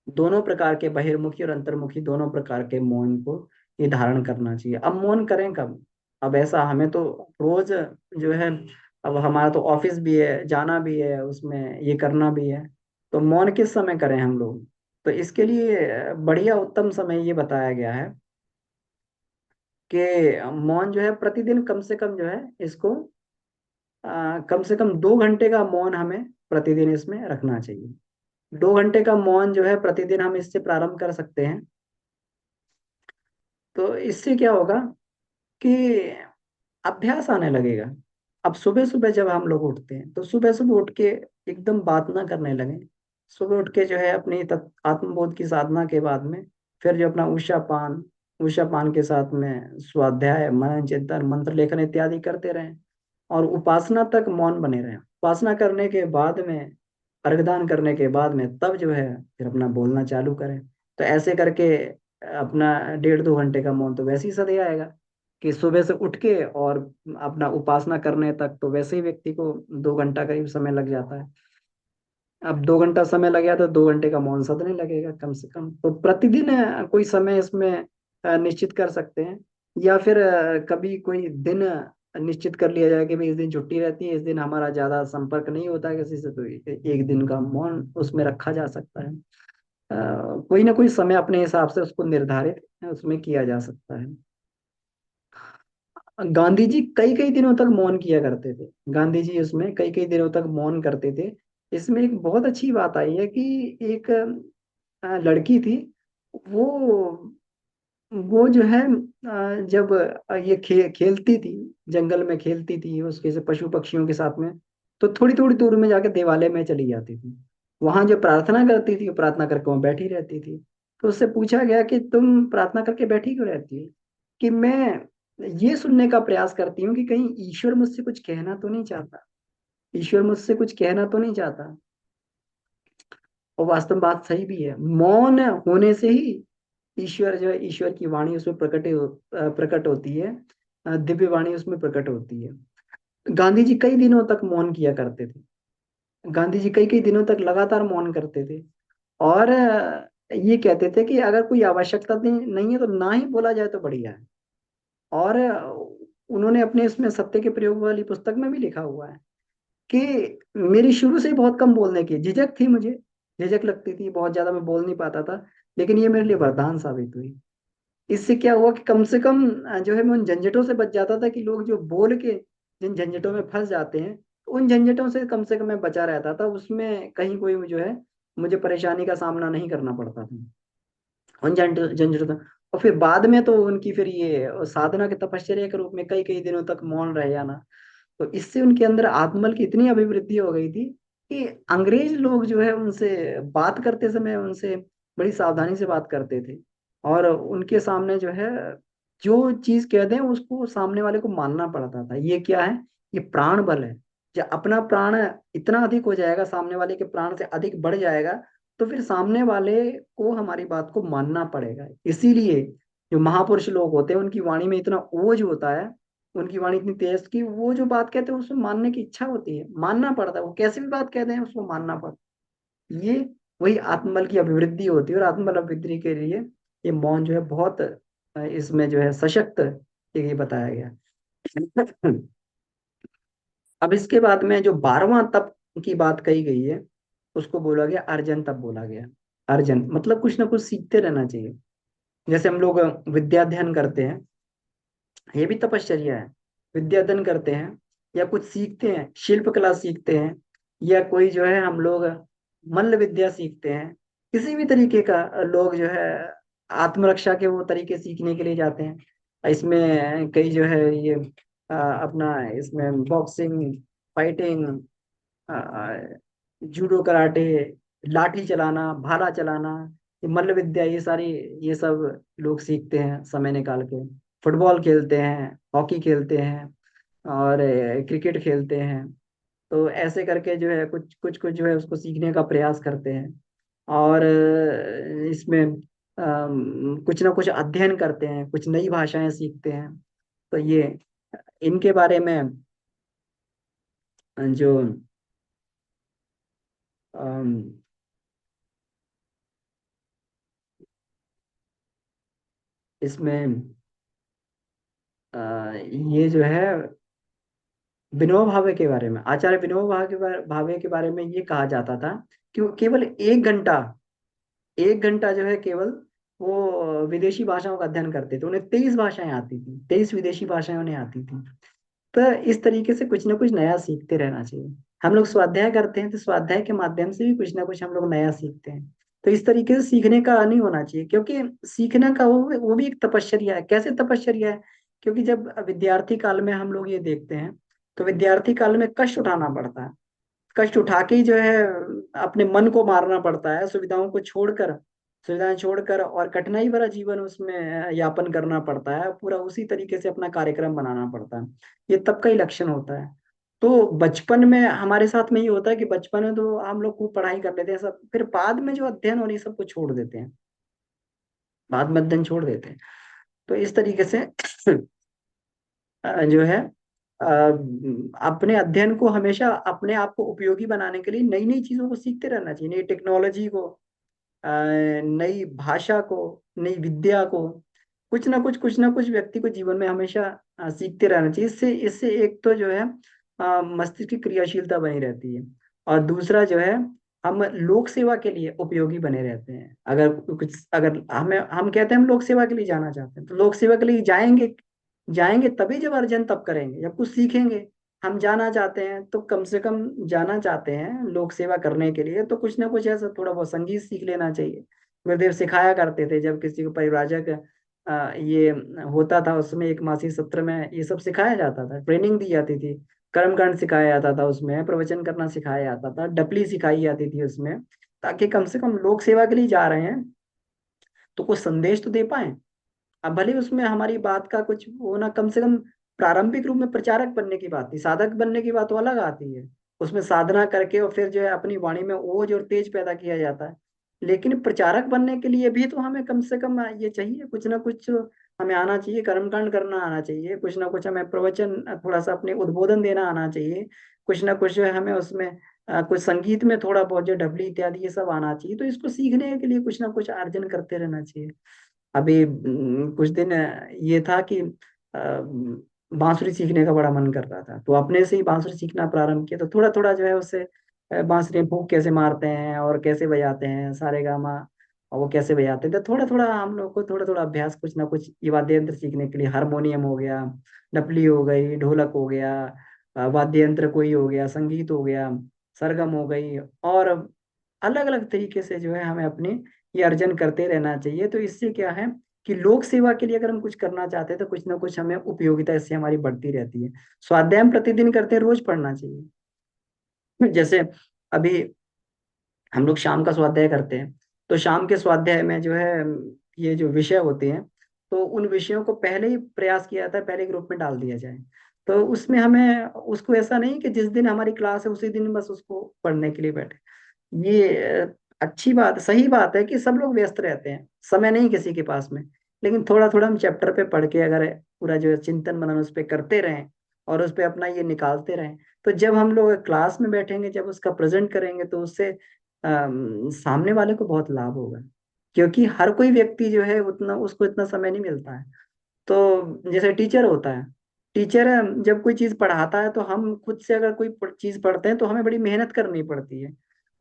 दोनों प्रकार के, बहिर्मुखी और अंतर्मुखी दोनों प्रकार के मौन को ये धारण करना चाहिए। अब मौन करें कब? अब ऐसा हमें तो रोज जो है, अब हमारा तो ऑफिस भी है, जाना भी है, उसमें ये करना भी है, तो मौन किस समय करें हम लोग? तो इसके लिए बढ़िया उत्तम समय ये बताया गया है कि मौन जो है प्रतिदिन कम से कम जो है इसको कम से कम 2 घंटे का मौन हमें प्रतिदिन इसमें रखना चाहिए। 2 घंटे का मौन जो है प्रतिदिन हम इससे प्रारंभ कर सकते हैं। तो इससे क्या होगा कि अभ्यास आने लगेगा। अब सुबह सुबह जब हम लोग उठते हैं तो सुबह सुबह उठ के एकदम बात ना करने लगे। सुबह उठ के जो है अपनी आत्मबोध की साधना के बाद में फिर जो अपना उषा पान के साथ में स्वाध्याय, मनन, चिंतन, मंत्र लेखन इत्यादि करते रहें और उपासना तक मौन बने रहें। उपासना करने के बाद में, अर्घदान करने के बाद में तब जो है फिर अपना बोलना चालू करें। तो ऐसे करके अपना 1.5-2 घंटे का मौन तो वैसे ही सद आएगा कि सुबह से उठ के और अपना उपासना करने तक तो वैसे ही व्यक्ति को 2 घंटा करीब समय लग जाता है। अब 2 घंटा समय लग गया तो 2 घंटे का मौन सदने लगेगा कम से कम। तो प्रतिदिन कोई समय इसमें निश्चित कर सकते हैं, या फिर कभी कोई दिन निश्चित कर लिया जाए कि भाई इस दिन छुट्टी रहती है, इस दिन हमारा ज्यादा संपर्क नहीं होता है किसी से, तो एक दिन का मौन उसमें रखा जा सकता है। कोई ना कोई समय अपने हिसाब से उसको निर्धारित उसमें किया जा सकता है। गांधी जी कई कई दिनों तक मौन किया करते थे। गांधी जी उसमें कई कई दिनों तक मौन करते थे। इसमें एक बहुत अच्छी बात आई है कि एक लड़की थी, वो वो जो है जब ये खेलती थी, जंगल में खेलती थी उसके से पशु पक्षियों के साथ में, तो थोड़ी थोड़ी दूर में जाके देवालय में चली जाती थी। वहां जो प्रार्थना करती थी, वो प्रार्थना करके वहां बैठी रहती थी। तो उससे पूछा गया कि तुम प्रार्थना करके बैठी क्यों रहती है? कि मैं ये सुनने का प्रयास करती हूँ कि कहीं ईश्वर मुझसे कुछ कहना तो नहीं चाहता, ईश्वर मुझसे कुछ कहना तो नहीं चाहता। और वास्तव में बात सही भी है। मौन होने से ही ईश्वर जो है, ईश्वर की वाणी उसमें प्रकट होती है, दिव्य वाणी उसमें प्रकट होती है। गांधी जी कई दिनों तक मौन किया करते थे। गांधी जी कई कई दिनों तक लगातार मौन करते थे और ये कहते थे कि अगर कोई आवश्यकता नहीं है तो ना ही बोला जाए तो बढ़िया है। और उन्होंने अपने इसमें सत्य के प्रयोग वाली पुस्तक में भी लिखा हुआ है कि मेरी शुरू से ही बहुत कम बोलने की झिझक थी, मुझे झिझक लगती थी, बहुत ज्यादा मैं बोल नहीं पाता था, लेकिन ये मेरे लिए वरदान साबित हुई। इससे क्या हुआ कि कम से कम जो है मैं उन झंझटों से बच जाता था कि लोग जो बोल के जिन झंझटों में फंस जाते हैं, तो उन झंझटों से कम मैं बचा रहता था, उसमें कहीं कोई जो है मुझे परेशानी का सामना नहीं करना पड़ता था उन झंझटों से। और फिर बाद में तो उनकी फिर ये साधना के तपश्चर्या के रूप में कई कई दिनों तक मौन रह जाना, तो इससे उनके अंदर आत्मबल की इतनी अभिवृद्धि हो गई थी कि अंग्रेज लोग जो है उनसे बात करते समय उनसे बड़ी सावधानी से बात करते थे। और उनके सामने जो है जो चीज कह दें उसको सामने वाले को मानना पड़ता था। ये क्या है? ये प्राण बल है। जब अपना प्राण इतना अधिक हो जाएगा, सामने वाले के प्राण से अधिक बढ़ जाएगा, तो फिर सामने वाले को हमारी बात को मानना पड़ेगा। इसीलिए जो महापुरुष लोग होते हैं उनकी वाणी में इतना ओज होता है, उनकी वाणी इतनी तेज कि वो जो बात कहते हैं उसको मानने की इच्छा होती है, मानना पड़ता है, वो कैसी भी बात कहते हैं उसको मानना पड़ता है। ये वही आत्मबल की अभिवृद्धि होती है। और आत्मबल अभिवृद्धि के लिए ये मौन जो है बहुत इसमें जो है सशक्त ये बताया गया। अब इसके बाद में जो 12वां तप की बात कही गई है, उसको बोला गया अर्जन तप बोला गया। अर्जन मतलब कुछ ना कुछ सीखते रहना चाहिए। जैसे हम लोग विद्या अध्ययन करते हैं, ये भी तपश्चर्या है। विद्या अध्ययन करते हैं या कुछ सीखते हैं, शिल्प कला सीखते हैं, या कोई जो है हम लोग मल्ल विद्या सीखते हैं, किसी भी तरीके का लोग जो है आत्मरक्षा के वो तरीके सीखने के लिए जाते हैं। इसमें कई जो है ये अपना इसमें बॉक्सिंग, फाइटिंग, जूडो, कराटे, लाठी चलाना, भाला चलाना, ये मल्ल विद्या, ये सारी ये सब लोग सीखते हैं समय निकाल के। फुटबॉल खेलते हैं, हॉकी खेलते हैं और क्रिकेट खेलते हैं। तो ऐसे करके जो है कुछ कुछ कुछ जो है उसको सीखने का प्रयास करते हैं। और इसमें कुछ ना कुछ अध्ययन करते हैं, कुछ नई भाषाएं सीखते हैं। तो ये इनके बारे में जो अम, इसमें ये जो है विनोबा भावे के बारे में, आचार्य विनोबा भावे के बारे में ये कहा जाता था कि वो केवल 1 घंटा, 1 घंटा जो है केवल वो विदेशी भाषाओं का अध्ययन करते थे। उन्हें 23 भाषाएं आती थी, 23 विदेशी भाषाएं उन्हें आती थी। तो इस तरीके से कुछ ना कुछ नया सीखते रहना चाहिए। हम लोग स्वाध्याय करते हैं तो स्वाध्याय के माध्यम से भी कुछ ना कुछ हम लोग नया सीखते हैं। तो इस तरीके से सीखने का नहीं होना चाहिए, क्योंकि सीखने का वो भी एक तपश्चर्या है। कैसे तपश्चर्या है? क्योंकि जब विद्यार्थी काल में हम लोग ये देखते हैं, तो विद्यार्थी काल में कष्ट उठाना पड़ता है। कष्ट उठा के ही जो है अपने मन को मारना पड़ता है, सुविधाओं को छोड़कर, सुविधाएं छोड़कर, और कठिनाई भरा जीवन उसमें यापन करना पड़ता है। पूरा उसी तरीके से अपना कार्यक्रम बनाना पड़ता है। ये तब का ही लक्षण होता है। तो बचपन में हमारे साथ में ये होता है कि बचपन में तो हम लोग खूब पढ़ाई कर लेते हैं सब, फिर बाद में जो अध्ययन और ये सब को छोड़ देते हैं, बाद में अध्ययन छोड़ देते हैं। तो इस तरीके से जो है अपने अध्ययन को हमेशा अपने आप को उपयोगी बनाने के लिए नई नई चीजों को सीखते रहना चाहिए, नई टेक्नोलॉजी को, नई भाषा को, नई विद्या को, कुछ ना कुछ व्यक्ति को जीवन में हमेशा सीखते रहना चाहिए। इससे इससे एक तो जो है मस्तिष्क की क्रियाशीलता बनी रहती है, और दूसरा जो है हम लोक सेवा के लिए उपयोगी बने रहते हैं। अगर हम कहते हैं हम लोक सेवा के लिए जाना चाहते हैं, तो लोक सेवा के लिए जाएंगे, जाएंगे तभी जब अर्जन तब करेंगे, जब कुछ सीखेंगे। हम जाना चाहते हैं तो कम से कम जाना चाहते हैं लोक सेवा करने के लिए, तो कुछ ना कुछ ऐसा थोड़ा बहुत संगीत सीख लेना चाहिए। गुरुदेव सिखाया करते थे, जब किसी को परिव्राजक ये होता था उसमें एक मासिक सत्र में ये सब सिखाया जाता था, ट्रेनिंग दी जाती थी। कर्मकांड सिखाया जाता था उसमें, प्रवचन करना सिखाया जाता था, डपली सिखाई जाती थी उसमें, ताकि कम से कम लोक सेवा के लिए जा रहे हैं तो कुछ संदेश तो दे पाए। अब भले उसमें हमारी बात का कुछ वो ना, कम से कम प्रारंभिक रूप में प्रचारक बनने की बात थी, साधक बनने की बात तो अलग आती है। उसमें साधना करके और फिर जो है अपनी वाणी में ओज और तेज पैदा किया जाता है। लेकिन प्रचारक बनने के लिए भी तो हमें कम से कम ये चाहिए, कुछ ना कुछ हमें आना चाहिए, कर्मकांड करना आना चाहिए, कुछ ना कुछ हमें प्रवचन थोड़ा सा अपने उद्बोधन देना आना चाहिए, कुछ ना कुछ जो है हमें उसमें कुछ संगीत में थोड़ा बहुत जो डबली इत्यादि ये सब आना चाहिए। तो इसको सीखने के लिए कुछ ना कुछ अर्जन करते रहना चाहिए। अभी कुछ दिन ये था कि बांसुरी सीखने का बड़ा मन कर रहा था, तो अपने से ही बांसुरी सीखना प्रारंभ किया। तो थोड़ा थोड़ा जो है उससे बांसुरी में फूंक कैसे मारते हैं और कैसे बजाते हैं सारे गामा, और वो कैसे बजाते हैं, तो थोड़ा थोड़ा हम लोग को थोड़ा थोड़ा अभ्यास, कुछ ना कुछ ये वाद्य यंत्र सीखने के लिए, हारमोनियम हो गया, डपली हो गई, ढोलक हो गया, वाद्य यंत्र कोई हो गया, संगीत हो गया, सरगम हो गई, और अलग अलग तरीके से जो है हमें अपनी ये अर्जन करते रहना चाहिए। तो इससे क्या है कि लोक सेवा के लिए अगर हम कुछ करना चाहते हैं तो कुछ ना कुछ हमें उपयोगिता इससे हमारी बढ़ती रहती है। स्वाध्याय हम प्रतिदिन करते हैं, रोज पढ़ना चाहिए। जैसे अभी हम लोग शाम का स्वाध्याय करते हैं, तो शाम के स्वाध्याय में जो है ये जो विषय होते हैं, तो उन विषयों को पहले ही प्रयास किया जाता है, पहले ग्रुप में डाल दिया जाए। तो उसमें हमें उसको ऐसा नहीं कि जिस दिन हमारी क्लास है उसी दिन बस उसको पढ़ने के लिए बैठे। ये अच्छी बात, सही बात है कि सब लोग व्यस्त रहते हैं, समय नहीं किसी के पास में। लेकिन थोड़ा थोड़ा हम चैप्टर पे पढ़ के अगर पूरा जो है चिंतन मनन उस पे करते रहें और उस पे अपना ये निकालते रहें, तो जब हम लोग क्लास में बैठेंगे, जब उसका प्रेजेंट करेंगे, तो उससे सामने वाले को बहुत लाभ होगा। क्योंकि हर कोई व्यक्ति जो है उतना, उसको इतना समय नहीं मिलता है। तो जैसे टीचर होता है, टीचर जब कोई चीज पढ़ाता है तो हम खुद से अगर कोई चीज पढ़ते हैं तो हमें बड़ी मेहनत करनी पड़ती है,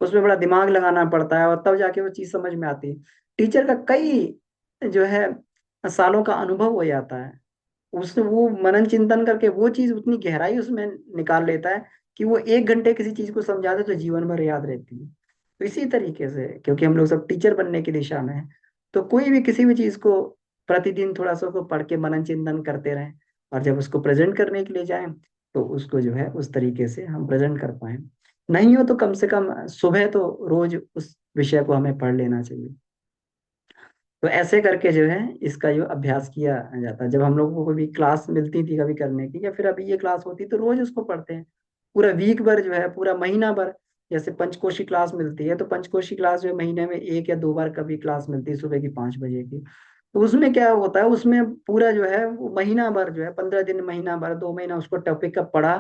उसमें बड़ा दिमाग लगाना पड़ता है, और तब जाके वो चीज समझ में आती है। टीचर का कई जो है सालों का अनुभव हो जाता है, उसने वो मनन चिंतन करके वो चीज उतनी गहराई उसमें निकाल लेता है कि वो 1 घंटे किसी चीज को समझा दे तो जीवन भर याद रहती है। तो इसी तरीके से क्योंकि हम लोग सब टीचर बनने की दिशा में हैं, तो कोई भी किसी भी चीज को प्रतिदिन थोड़ा सा को पढ़ के मनन चिंतन करते रहें, और जब उसको प्रेजेंट करने के लिए जाएं तो उसको जो है उस तरीके से हम प्रेजेंट कर पाए। नहीं हो तो कम से कम सुबह तो रोज उस विषय को हमें पढ़ लेना चाहिए। तो ऐसे करके जो है इसका जो अभ्यास किया जाता है। जब हम लोगों को भी क्लास मिलती थी कभी करने की, या फिर अभी ये क्लास होती, तो रोज उसको पढ़ते हैं। पूरा वीक भर जो है, पूरा महीना भर, जैसे पंचकोशी क्लास मिलती है, तो पंचकोशी क्लास जो है महीने में 1 या 2 बार कभी क्लास मिलती है, सुबह की 5 बजे की। तो उसमें क्या होता है, उसमें पूरा जो है वो महीना भर जो है, 15 दिन, महीना भर, 2 महीना उसको टॉपिक का पढ़ा,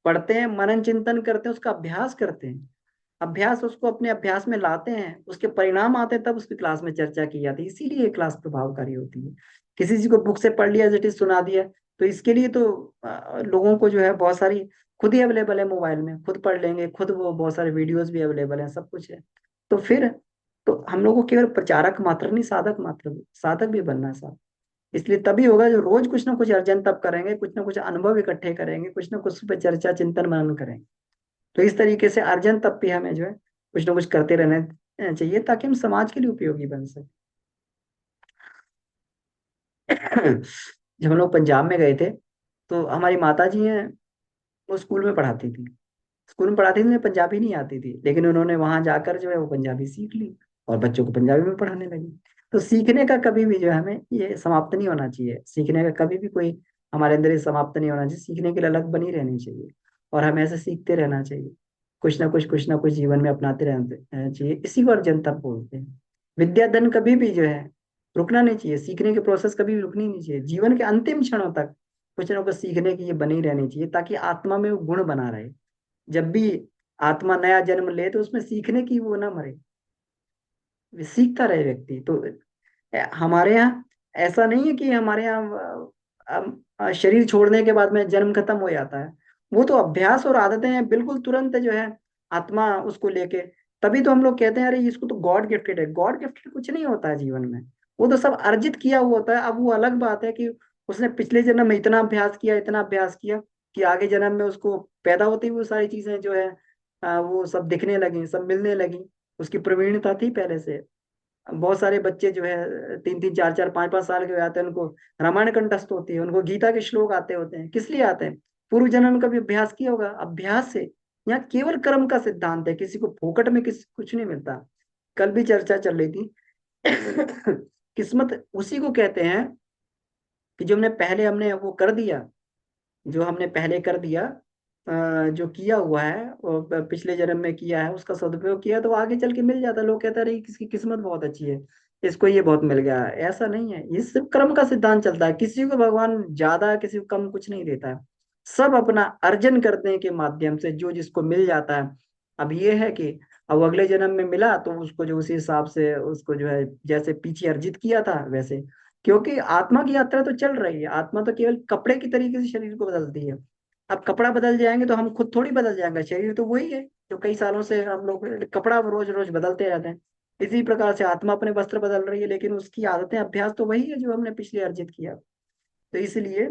पढ़ते हैं, मनन चिंतन करते हैं, उसका अभ्यास करते हैं। अभ्यास उसको अपने अभ्यास में लाते हैं, उसके परिणाम आते हैं, तब उसकी क्लास में चर्चा की जाती है। इसीलिए ये क्लास प्रभावकारी होती है। किसी चीज को बुक से पढ़ लिया, जट सुना दिया। तो इसके लिए तो लोगों को जो है बहुत सारी खुद ही अवेलेबल है मोबाइल में, खुद पढ़ लेंगे, खुद वो बहुत सारे वीडियोस भी अवेलेबल हैं, सब कुछ है। तो फिर तो हम लोग को केवल प्रचारक मात्र नहीं, साधक मात्र, साधक भी बनना है साथ। इसलिए तभी होगा जो रोज कुछ ना कुछ अर्जन तप करेंगे, कुछ ना कुछ अनुभव इकट्ठे करेंगे, कुछ ना कुछ पे चर्चा चिंतन मनन करेंगे। तो इस तरीके से अर्जन तप भी हमें जो है कुछ ना कुछ करते रहना चाहिए, ताकि हम समाज के लिए उपयोगी बन सके। जब हम लोग पंजाब में गए थे, तो हमारी माता जी हैं, वो स्कूल में पढ़ाती थी। स्कूल में पढ़ाती थी, उन्हें पंजाबी नहीं आती थी, लेकिन उन्होंने वहां जाकर जो है वो पंजाबी सीख ली और बच्चों को पंजाबी में पढ़ाने लगी। तो सीखने का कभी भी जो है हमें ये समाप्त नहीं होना चाहिए, सीखने का कभी भी कोई हमारे अंदर ये समाप्त नहीं होना चाहिए, सीखने के लिए अलग बनी रहनी चाहिए। और हमें ऐसे सीखते रहना चाहिए, कुछ ना कुछ जीवन में अपनाते रहना चाहिए। इसी को अर्जन तप बोलते हैं। विद्या धन कभी भी जो है रुकना नहीं चाहिए, सीखने की प्रोसेस कभी भी रुकनी नहीं चाहिए, जीवन के अंतिम क्षणों तक कुछ ना कुछ सीखने की ये बनी रहनी चाहिए, ताकि आत्मा में वो गुण बना रहे। जब भी आत्मा नया जन्म ले तो उसमें सीखने की वो ना मरे, सीखता रहे व्यक्ति। तो हमारे यहाँ ऐसा नहीं है कि हमारे यहाँ शरीर छोड़ने के बाद में जन्म खत्म हो जाता है। वो तो अभ्यास और आदतें हैं, बिल्कुल तुरंत जो है आत्मा उसको लेके। तभी तो हम लोग कहते हैं अरे इसको तो गॉड गिफ्टेड है। गॉड गिफ्टेड कुछ नहीं होता है जीवन में, वो तो सब अर्जित किया हुआ होता है। अब वो अलग बात है कि उसने पिछले जन्म में इतना अभ्यास किया, इतना अभ्यास किया कि आगे जन्म में उसको पैदा होती हुई वो सारी चीजें जो है वो सब दिखने लगी, सब मिलने लगी। उसकी प्रवीणता थी पहले से। बहुत सारे बच्चे जो है 3 3 4 4 5 5 साल के हो जाते हैं, उनको रामायण कंठस्थ होती है, उनको गीता के श्लोक आते होते हैं। किस लिए आते हैं? पूर्व जन्म का भी अभ्यास किया होगा, अभ्यास से। यहाँ केवल कर्म का सिद्धांत है, किसी को फोकट में कुछ नहीं मिलता। कल भी चर्चा चल रही थी। किस्मत उसी को कहते हैं कि जो हमने वो कर दिया, जो हमने पहले कर दिया, जो किया हुआ है वो पिछले जन्म में किया है, उसका सदुपयोग किया तो आगे चल के मिल जाता है। लोग कहते हैं अरे किसकी किस्मत बहुत अच्छी है, इसको ये बहुत मिल गया। ऐसा नहीं है, ये सिर्फ कर्म का सिद्धांत चलता है। किसी को भगवान ज्यादा किसी को कम कुछ नहीं देता है। सब अपना अर्जन करने के माध्यम से जो जिसको मिल जाता है। अब ये है कि अब अगले जन्म में मिला तो उसको जो उसी हिसाब से उसको जो है जैसे पीछे अर्जित किया था वैसे। क्योंकि आत्मा की यात्रा तो चल रही है, आत्मा तो केवल कपड़े की तरीके से शरीर को बदलती है। अब कपड़ा बदल जाएंगे तो हम खुद थोड़ी बदल जाएंगे, शरीर तो वही है जो कई सालों से हम लोग कपड़ा रोज रोज बदलते रहते हैं। इसी प्रकार से आत्मा अपने वस्त्र बदल रही है, लेकिन उसकी आदतें अभ्यास तो वही है जो हमने पिछले अर्जित किया। तो इसलिए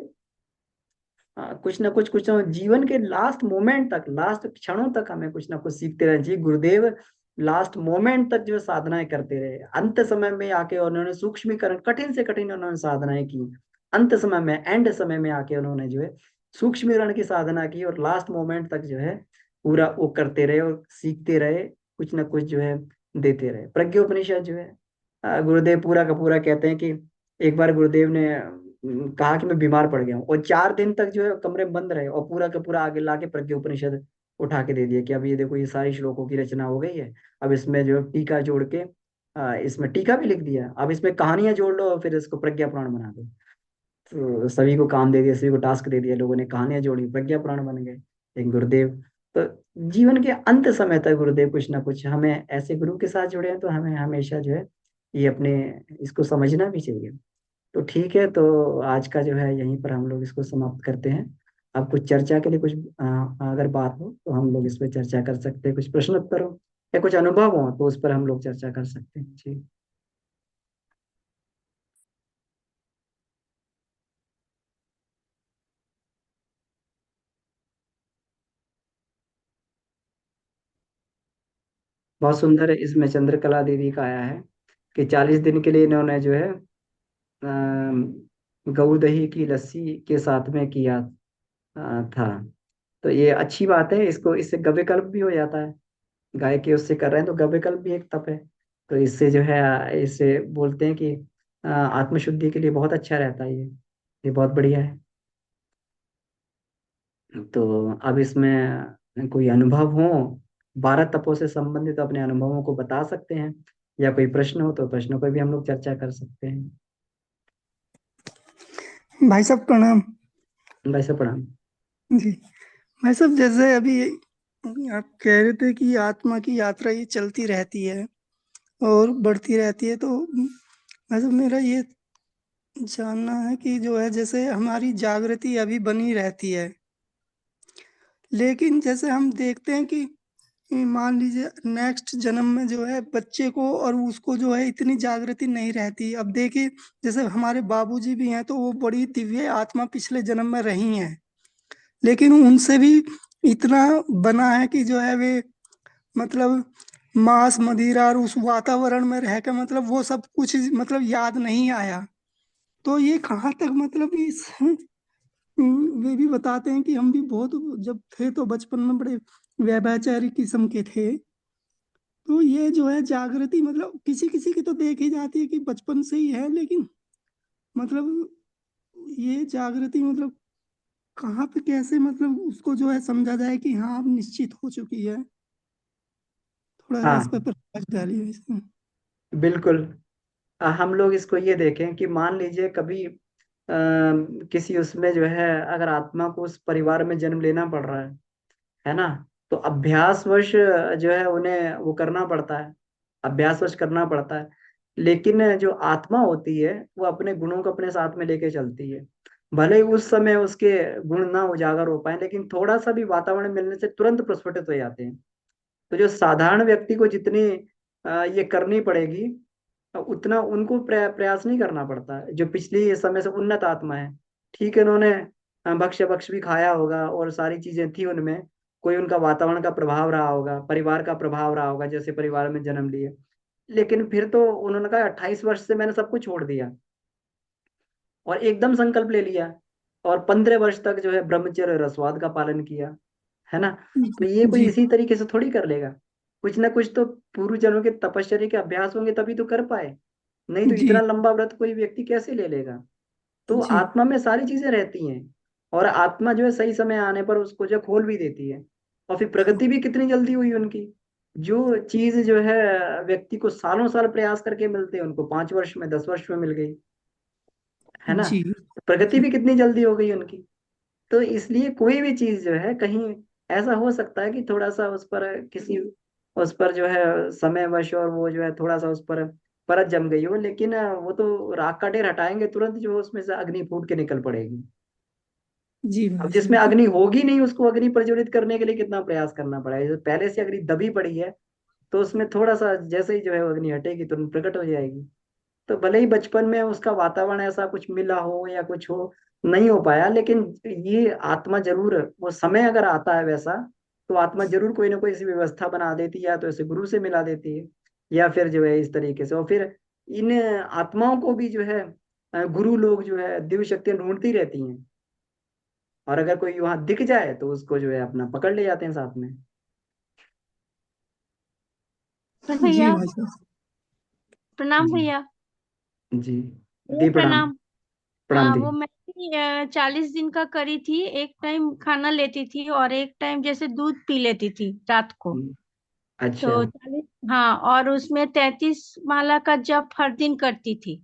कुछ ना जीवन के लास्ट मोमेंट तक, लास्ट क्षणों तक हमें कुछ ना कुछ सीखते रहना चाहिए। गुरुदेव लास्ट मोमेंट तक जो साधनाएं करते रहे, अंत समय में आके उन्होंने सूक्ष्मीकरण, कठिन से कठिन उन्होंने साधनाएं की। अंत समय में, एंड समय में आके उन्होंने जो है सूक्ष्मीकरण की साधना की, और लास्ट मोमेंट तक जो है पूरा वो करते रहे और सीखते रहे, कुछ ना कुछ जो है देते रहे। प्रज्ञोपनिषद जो है गुरुदेव पूरा का पूरा कहते हैं कि एक बार गुरुदेव ने कहा कि मैं बीमार पड़ गया हूँ, और 4 दिन तक जो है कमरे में बंद रहे, और पूरा का पूरा आगे लाके प्रज्ञा उपनिषद उठा के दे दिया कि अब ये देखो ये सारी श्लोकों की रचना हो गई है। अब इसमें जो है टीका जोड़ के इसमें टीका भी लिख दिया, अब इसमें कहानियां जोड़ लो और फिर इसको प्रज्ञा पुराण बना दो। तो सभी को काम दे दिया, सभी को टास्क दे दिया, लोगों ने कहानियां जोड़ी, प्रज्ञा पुराण बन गए एक गुरुदेव। तो जीवन के अंत समय तक गुरुदेव कुछ ना कुछ हमें ऐसे गुरु के साथ जुड़े हैं, तो हमें हमेशा जो है ये अपने इसको समझना भी चाहिए। तो ठीक है, तो आज का जो है यहीं पर हम लोग इसको समाप्त करते हैं। अब कुछ चर्चा के लिए कुछ अगर बात हो तो हम लोग इस पर चर्चा कर सकते हैं, कुछ प्रश्न उत्तर हो या कुछ अनुभव हो तो उस पर हम लोग चर्चा कर सकते हैं जी। बहुत सुंदर है, इसमें चंद्रकला देवी का आया है कि 40 दिन के लिए इन्होंने जो है गऊ दही की लस्सी के साथ में किया था। तो ये अच्छी बात है, इसको इससे गव्य कल्प भी हो जाता है। गाय के उससे कर रहे हैं तो गव्य कल्प भी एक तप है। तो इससे जो है इससे बोलते हैं कि आत्मशुद्धि के लिए बहुत अच्छा रहता है ये बहुत बढ़िया है। तो अब इसमें कोई अनुभव हो 12 तपों से संबंधित, तो अपने अनुभवों को बता सकते हैं, या कोई प्रश्न हो तो प्रश्नों पर भी हम लोग चर्चा कर सकते हैं। भाई साहब प्रणाम। वैसे प्रणाम। जी। भाई साहब जैसे अभी आप कह रहे थे कि आत्मा की यात्रा ये चलती रहती है और बढ़ती रहती है, तो भाई साहब मेरा ये जानना है कि जो है जैसे हमारी जागृति अभी बनी रहती है, लेकिन जैसे हम देखते हैं कि मान लीजिए नेक्स्ट जन्म में जो है बच्चे को और उसको जो है इतनी जागृति नहीं रहती। अब देखिए जैसे हमारे बाबूजी भी हैं तो वो बड़ी दिव्य आत्मा पिछले जन्म में रही हैं, लेकिन उनसे भी इतना बना है कि जो है वे मतलब मांस मदिरा और उस वातावरण में रह के मतलब वो सब कुछ मतलब याद नहीं आया। तो ये कहाँ तक मतलब इस वे भी बताते हैं कि हम भी बहुत जब थे तो बचपन में बड़े वैभाचारी किस्म के थे। तो ये जो है जागृति मतलब किसी किसी की तो देखी जाती है कि बचपन से ही है, लेकिन मतलब ये जागृति मतलब कहाँ पे कैसे मतलब उसको जो है समझा जाए कि हाँ अब निश्चित हो चुकी है। थोड़ा इस पर हाँ प्रकाश डालिए इसमें। बिल्कुल। हम लोग इसको ये देखें कि मान लीजिए कभी किसी उसमें जो है अगर आत्मा को उस परिवार में जन्म लेना पड़ रहा है ना, तो अभ्यासवश जो है उन्हें वो करना पड़ता है, अभ्यासवश करना पड़ता है। लेकिन जो आत्मा होती है वो अपने गुणों को अपने साथ में लेके चलती है। भले ही उस समय उसके गुण ना उजागर हो पाए, लेकिन थोड़ा सा भी वातावरण मिलने से तुरंत प्रस्फुटित हो जाते हैं। तो जो साधारण व्यक्ति को जितनी ये करनी पड़ेगी, उतना उनको प्रयास नहीं करना पड़ता। जो पिछली समय से उन्नत आत्मा है, ठीक है, उन्होंने भक्ष्य भक्ष भी खाया होगा और सारी चीजें थी उनमें, कोई उनका वातावरण का प्रभाव रहा होगा, परिवार का प्रभाव रहा होगा, जैसे परिवार में जन्म लिए। लेकिन फिर तो उन्होंने कहा 28 वर्ष से मैंने सब कुछ छोड़ दिया और एकदम संकल्प ले लिया, और 15 वर्ष तक जो है ब्रह्मचर्य रसवाद का पालन किया, है ना। तो ये कोई जी इसी तरीके से थोड़ी कर लेगा। कुछ ना कुछ तो पूर्व जन्मों के तपश्चर्या के अभ्यास होंगे तभी तो कर पाए, नहीं तो जी इतना लंबा व्रत कोई व्यक्ति कैसे ले लेगा। तो जी आत्मा में सारी चीजें रहती हैं, और आत्मा जो है सही समय आने पर उसको जो खोल भी देती है। और फिर हाँ प्रगति भी कितनी जल्दी हुई उनकी। जो चीज जो है व्यक्ति को सालों साल प्रयास करके मिलते हैं, उनको 5 वर्ष में 10 वर्ष में मिल गई, है ना। जी प्रगति भी कितनी जल्दी हो गई उनकी। तो इसलिए कोई भी चीज जो है कहीं ऐसा हो सकता है कि थोड़ा सा उस पर किसी उस पर जो है समयवश और वो जो है थोड़ा सा उस पर परत जम गई हो, लेकिन वो तो राख का ढेर हटाएंगे तुरंत जो उसमें से अग्नि फूट के निकल पड़ेगी। जी अब भाई जिसमें साहब। अग्नि होगी नहीं उसको अग्नि प्रज्वलित करने के लिए कितना प्रयास करना पड़ेगा। जो पहले से अग्नि दबी पड़ी है, तो उसमें थोड़ा सा जैसे ही जो है वो अग्नि हटेगी तुरंत प्रकट हो जाएगी। तो भले ही बचपन में उसका वातावरण ऐसा कुछ मिला हो या कुछ हो, नहीं हो पाया, लेकिन ये आत्मा जरूर, वो समय अगर आता है वैसा, तो आत्मा जरूर कोई ना कोई ऐसी व्यवस्था बना देती है, या तो ऐसे गुरु से मिला देती है, या फिर जो है इस तरीके से। और फिर इन आत्माओं को भी जो है गुरु लोग जो है दिव्य शक्तियां ढूंढती रहती हैं, और अगर कोई वहां दिख जाए तो उसको जो है अपना पकड़ ले जाते हैं साथ में। पर जी भैया, भाई साहब। प्रणाम जी। भैया। जी भैया दी प्रणाम। प्रणाम। प्रणाम दी। वो मैं भी 40 दिन का करी थी। एक टाइम खाना लेती थी और एक टाइम जैसे दूध पी लेती थी रात को। अच्छा। तो 40, हाँ, और उसमें 33 माला का जप हर दिन करती थी।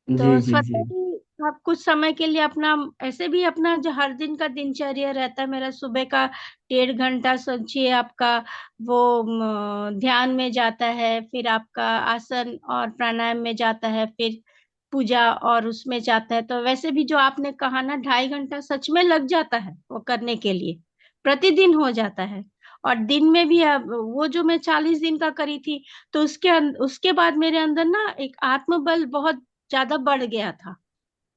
जी तो जी जी। स्वतः ही आप कुछ समय के लिए अपना, ऐसे भी अपना जो हर दिन का दिनचर्या रहता है मेरा, सुबह का 1.5 घंटा सोचिए आपका वो ध्यान में जाता है, फिर आपका आसन और प्राणायाम में जाता है, फिर पूजा और उसमें जाता है। तो वैसे भी जो आपने कहा ना, 2.5 घंटा सच में लग जाता है वो करने के लिए, प्रतिदिन हो जाता है। और दिन में भी अब वो जो मैं 40 दिन का करी थी, तो उसके बाद मेरे अंदर ना एक आत्मबल बहुत ज्यादा बढ़ गया था,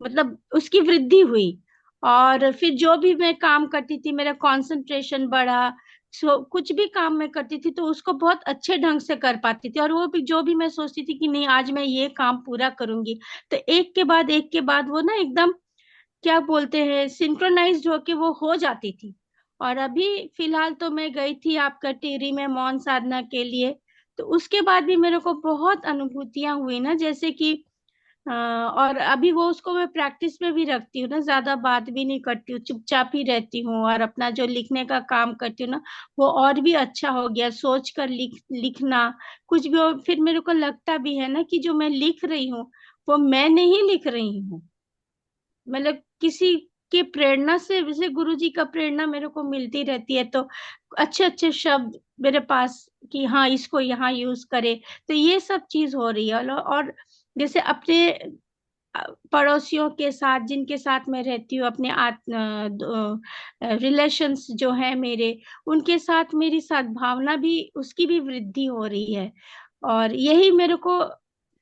मतलब उसकी वृद्धि हुई। और फिर जो भी मैं काम करती थी मेरा कंसंट्रेशन बढ़ा। कुछ भी काम मैं करती थी तो उसको बहुत अच्छे ढंग से कर पाती थी, और वो भी जो भी मैं सोचती थी कि नहीं आज मैं ये काम पूरा करूंगी, तो एक के बाद वो ना एकदम, क्या बोलते हैं, सिंक्रोनाइज्ड होके वो हो जाती थी। और अभी फिलहाल तो मैं गई थी आपका टिहरी में मौन साधना के लिए। तो उसके बाद भी मेरे को बहुत अनुभूतियां हुई ना, जैसे कि और अभी वो उसको मैं प्रैक्टिस में भी रखती हूँ ना, ज्यादा बात भी नहीं करती हूँ, चुपचाप ही रहती हूँ, और अपना जो लिखने का काम करती हूँ ना, वो और भी अच्छा हो गया। सोच कर लिखना कुछ भी हो, फिर मेरे को लगता भी है ना कि जो मैं लिख रही हूँ वो मैं नहीं लिख रही हूँ, मतलब किसी के प्रेरणा से, जैसे गुरु जी का प्रेरणा मेरे को मिलती रहती है। तो अच्छे अच्छे शब्द मेरे पास कि हाँ इसको यहाँ यूज करे। तो ये सब चीज हो रही है। और जैसे अपने पड़ोसियों के साथ, जिनके साथ मैं रहती हूँ, अपने रिलेशंस जो है मेरे, उनके साथ मेरी सद्भावना भी, उसकी भी वृद्धि हो रही है। और यही मेरे को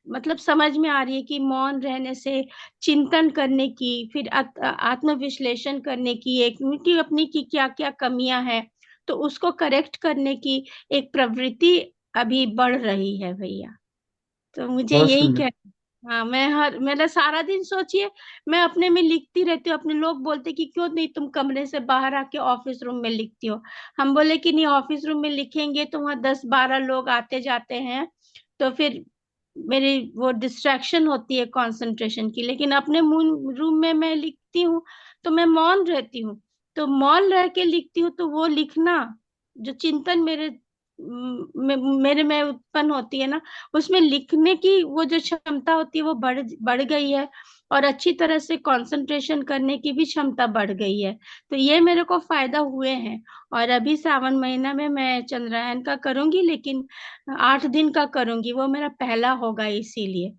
मतलब समझ में आ रही है कि मौन रहने से चिंतन करने की, फिर आत्मविश्लेषण करने की, एक उनकी अपनी की क्या क्या कमियां हैं, तो उसको करेक्ट करने की एक प्रवृत्ति अभी बढ़ रही है भैया। तो मुझे बहुत यही सुंदर। कह, हाँ, मैं हर मेरा सारा दिन सोचिए, मैं अपने में लिखती रहती हूँ। अपने लोग बोलते कि क्यों नहीं तुम कमरे से बाहर आके ऑफिस रूम में लिखती हो। हम बोले कि नहीं, ऑफिस रूम में लिखेंगे तो वहां 10-12 लोग आते जाते हैं, तो फिर मेरी वो डिस्ट्रैक्शन होती है कंसंट्रेशन की। लेकिन अपने रूम में मैं लिखती हूँ तो मैं मौन रहती हूँ। तो मौन रह के लिखती हूँ तो वो लिखना, जो चिंतन मेरे में उत्पन्न होती है ना, उसमें लिखने की वो जो क्षमता होती है वो बढ़ बढ़ गई है। और अच्छी तरह से कंसंट्रेशन करने की भी क्षमता बढ़ गई है। तो ये मेरे को फायदा हुए हैं। और अभी सावन महीना में मैं चंद्रायन का करूंगी, लेकिन 8 दिन का करूंगी, वो मेरा पहला होगा इसीलिए।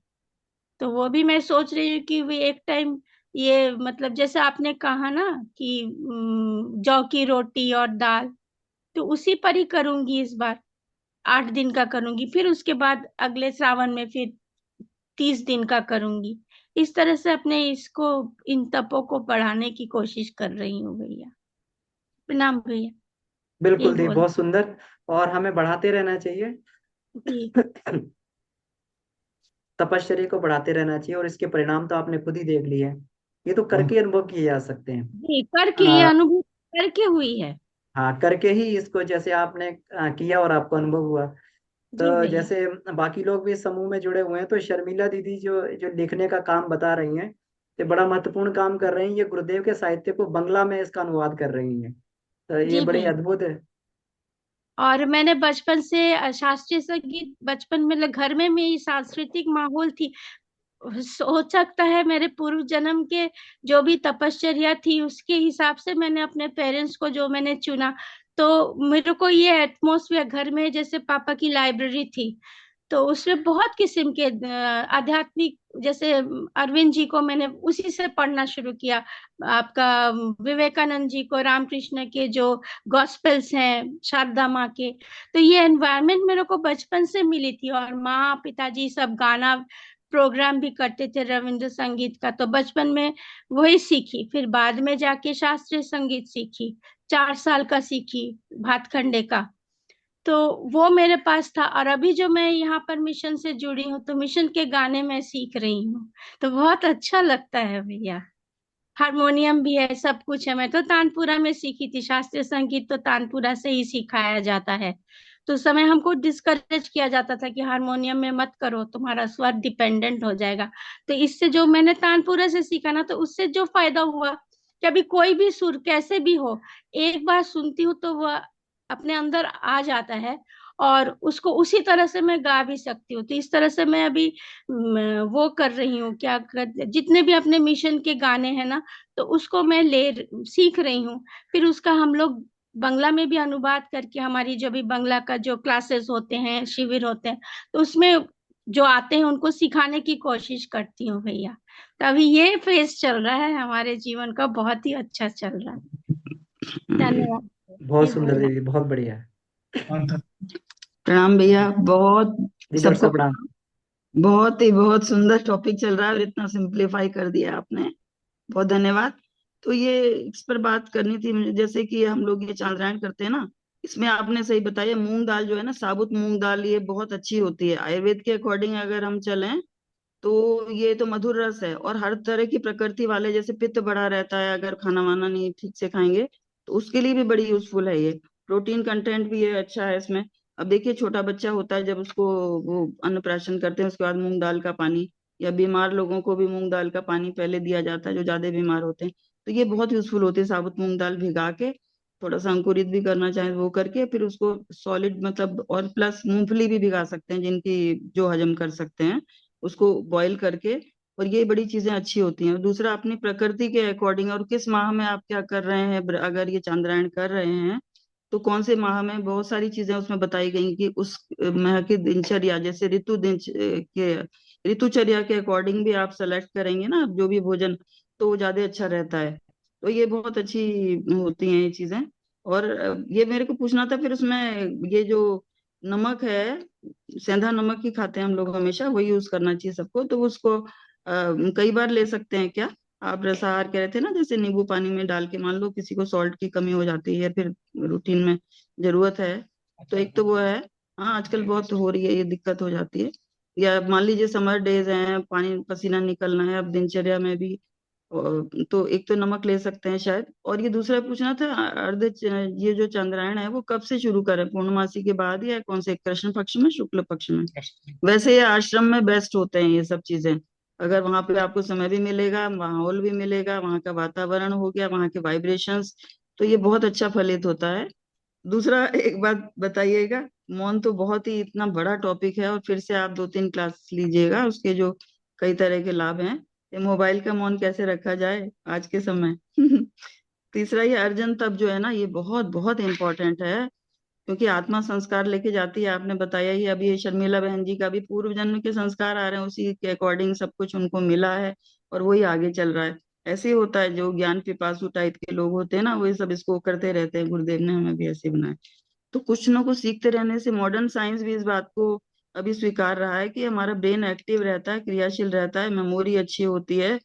तो वो भी मैं सोच रही हूँ कि वे एक टाइम, ये मतलब जैसे आपने कहा ना कि जौ की रोटी और दाल, तो उसी पर ही करूंगी इस बार। 8 दिन का करूंगी, फिर उसके बाद अगले श्रावण में फिर 30 दिन का करूंगी। इस तरह से अपने इसको, इन तपों को बढ़ाने की कोशिश कर रही हूँ भैया। प्रणाम भैया। यही बिल्कुल दी, बोल। बहुत सुंदर। और हमें बढ़ाते रहना चाहिए। जी। तपश्चर्या को बढ़ाते रहना चाहिए, और इसके परिणाम तो आपने खुद ही देख लिए हैं। ये तो करके अनुभव किए जा सकते हैं। जी, करके ये आ, अनुभूति करके हुई है। हाँ, करके ही इसको, जैसे आपने किया और आपको अनुभव हुआ। जी तो भैया। जैसे बाकी लोग भी इस समूह में जुड़े हुए हैं, तो शर्मिला दीदी जो जो लिखने का काम बता रही हैं, ये बड़ा महत्वपूर्ण काम कर रही हैं। ये गुरुदेव के साहित्य को बंगला में इसका अनुवाद कर रही हैं। तो ये जी बड़ी भैया। अद्भुत है। और मैंने बचपन से शास्त्रीय संगीत, बचपन में घर में मेरी सांस्कृतिक माहौल थी। हो सकता है मेरे पूर्व जन्म के जो भी तपश्चर्या थी उसके हिसाब से मैंने अपने पेरेंट्स को जो मैंने चुना। तो मेरे को ये एटमोसफियर घर में, जैसे पापा की लाइब्रेरी थी, तो उसमें बहुत किस्म के आध्यात्मिक, जैसे अरविंद जी को मैंने उसी से पढ़ना शुरू किया। आपका विवेकानंद जी को, रामकृष्ण के जो गॉस्पेल्स हैं, शारदा माँ के। तो ये एनवायरनमेंट मेरे को बचपन से मिली थी। और माँ पिताजी सब गाना प्रोग्राम भी करते थे रविंद्र संगीत का, तो बचपन में वही सीखी। फिर बाद में जाके शास्त्रीय संगीत सीखी, 4 साल का सीखी, भातखंडे का। तो वो मेरे पास था। और अभी जो मैं यहाँ पर मिशन से जुड़ी हूँ, तो मिशन के गाने मैं सीख रही हूँ। तो बहुत अच्छा लगता है भैया। हारमोनियम भी है, सब कुछ है। मैं तो तानपुरा में सीखी थी, शास्त्रीय संगीत तो तानपुरा से ही सिखाया जाता है। तो उस समय हमको डिस्करेज किया जाता था कि हारमोनियम में मत करो, तुम्हारा स्वर डिपेंडेंट हो जाएगा। तो इससे जो मैंने तानपुरा से सीखा ना, तो उससे जो फायदा हुआ कि अभी कोई भी सुर कैसे भी हो, एक बार सुनती हूँ तो वह अपने अंदर आ जाता है। और उसको उसी तरह से मैं गा भी सकती हूँ। तो इस तरह से मैं अभी वो कर रही हूँ, जितने भी अपने मिशन के गाने हैं ना, तो उसको मैं सीख रही हूँ। फिर उसका हम लोग बंगला में भी अनुवाद करके, हमारी जो भी बंगला का जो क्लासेस होते हैं, शिविर होते हैं, तो उसमें जो आते हैं उनको सिखाने की कोशिश करती हूँ भैया। तो अभी ये फेज चल रहा है हमारे जीवन का, बहुत ही अच्छा चल रहा है। धन्यवाद। बहुत ये सुंदर बोलना। दीदी, बहुत बढ़िया है। प्रणाम भैया। बहुत जी डॉक्टर सबको साहब प्रणाम। बहुत ही बहुत सुंदर टॉपिक चल रहा है और इतना सिंपलीफाई कर दिया आपने, बहुत धन्यवाद। तो ये इस पर बात करनी थी मुझे, जैसे कि हम लोग ये चांद्रायण करते हैं ना, इसमें आपने सही बताया, मूंग दाल जो है ना, साबुत मूंग दाल, ये बहुत अच्छी होती है। आयुर्वेद के अकॉर्डिंग अगर हम चलें तो ये तो मधुर रस है, और हर तरह की प्रकृति वाले, जैसे पित्त बढ़ा रहता है अगर खाना वाना नहीं ठीक से खाएंगे, तो उसके लिए भी बड़ी यूजफुल है ये। प्रोटीन कंटेंट भी ये अच्छा है इसमें। अब देखिए, छोटा बच्चा होता है, जब उसको वो अन्नप्राशन करते हैं, उसके बाद मूंग दाल का पानी, या बीमार लोगों को भी मूंग दाल का पानी पहले दिया जाता है जो ज्यादा बीमार होते हैं। तो ये बहुत यूजफुल होती है, साबुत मूंग दाल भिगा के, थोड़ा सा अंकुरित भी करना चाहे वो करके, फिर उसको सॉलिड मतलब, और प्लस मूंगफली भी भिगा सकते हैं जिनकी जो हजम कर सकते हैं, उसको बॉईल करके। और ये बड़ी चीजें अच्छी होती हैं। दूसरा, अपनी प्रकृति के अकॉर्डिंग, और किस माह में आप क्या कर रहे हैं, अगर ये चांद्रायण कर रहे हैं तो कौन से माह में, बहुत सारी चीजें उसमें बताई गई कि उस माह की दिनचर्या, जैसे ऋतु दिन के ऋतुचर्या के अकॉर्डिंग भी आप सेलेक्ट करेंगे ना जो भी भोजन, तो वो ज्यादा अच्छा रहता है। तो ये बहुत अच्छी होती हैं ये चीजें। और ये मेरे को पूछना था फिर उसमें, ये जो नमक है, सेंधा नमक ही खाते हैं हम लोग हमेशा, वही यूज करना चाहिए सबको, तो उसको कई बार ले सकते हैं क्या? आप रसाहार कह रहे थे ना, जैसे नींबू पानी में डाल के, मान लो किसी को सॉल्ट की कमी हो जाती है या फिर रूटीन में जरूरत है, तो एक तो वो है। हाँ, आजकल बहुत हो रही है ये दिक्कत हो जाती है। या मान लीजिए समर डेज हैं, पानी पसीना निकलना है अब दिनचर्या में भी, तो एक तो नमक ले सकते हैं शायद। और ये दूसरा पूछना था, ये जो चंद्रायण है वो कब से शुरू करें, पूर्णमासी के बाद या कौन से, कृष्ण पक्ष में, शुक्ल पक्ष में? वैसे ये आश्रम में बेस्ट होते हैं ये सब चीजें, अगर वहां पे आपको समय भी मिलेगा, माहौल भी मिलेगा, वहां का वातावरण हो गया, वहां के वाइब्रेशंस, तो ये बहुत अच्छा फलित होता है। दूसरा एक बात बताइएगा, मौन तो बहुत ही इतना बड़ा टॉपिक है, और फिर से आप 2-3 क्लास लीजिएगा उसके जो कई तरह के लाभ हैं। ये मोबाइल का मौन कैसे रखा जाए आज के समय। तीसरा, ये अर्जन तप जो है ना, ये बहुत बहुत इंपॉर्टेंट है, क्योंकि आत्मा संस्कार लेके जाती है। आपने बताया ही, अभी ये शर्मिला बहन जी का भी पूर्व जन्म के संस्कार आ रहे हैं, उसी के अकॉर्डिंग सब कुछ उनको मिला है, और वही आगे चल रहा है। ऐसे ही होता है, जो ज्ञान पिपासु टाइप के लोग होते हैं ना, वही सब इसको करते रहते हैं। गुरुदेव ने हमें भी ऐसे बनाया। तो कुछ ना कुछ सीखते रहने से, मॉडर्न साइंस भी इस बात को अभी स्वीकार रहा है कि हमारा ब्रेन एक्टिव रहता है, क्रियाशील रहता है, मेमोरी अच्छी होती है,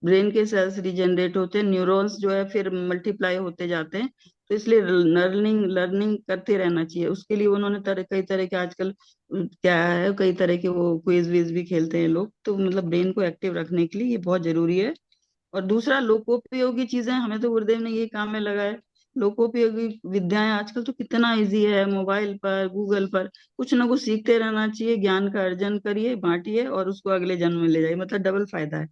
ब्रेन के सेल्स रिजेनरेट होते हैं, न्यूरॉन्स जो है फिर मल्टीप्लाई होते जाते हैं। तो इसलिए लर्निंग लर्निंग करते रहना चाहिए। उसके लिए उन्होंने कई तरह के आजकल क्या है, कई तरह के वो क्विज विज भी खेलते हैं लोग, तो मतलब ब्रेन को एक्टिव रखने के लिए ये बहुत जरूरी है। और दूसरा, लोकोपयोगी चीजें हमें तो गुरुदेव ने ये काम में लगाए। लोकोपयोगी विद्याएं आजकल तो कितना इजी है, मोबाइल पर, गूगल पर, कुछ ना कुछ सीखते रहना चाहिए, ज्ञान का अर्जन करिए, बांटिए, और उसको अगले जन्म में ले जाइए, मतलब डबल फायदा है।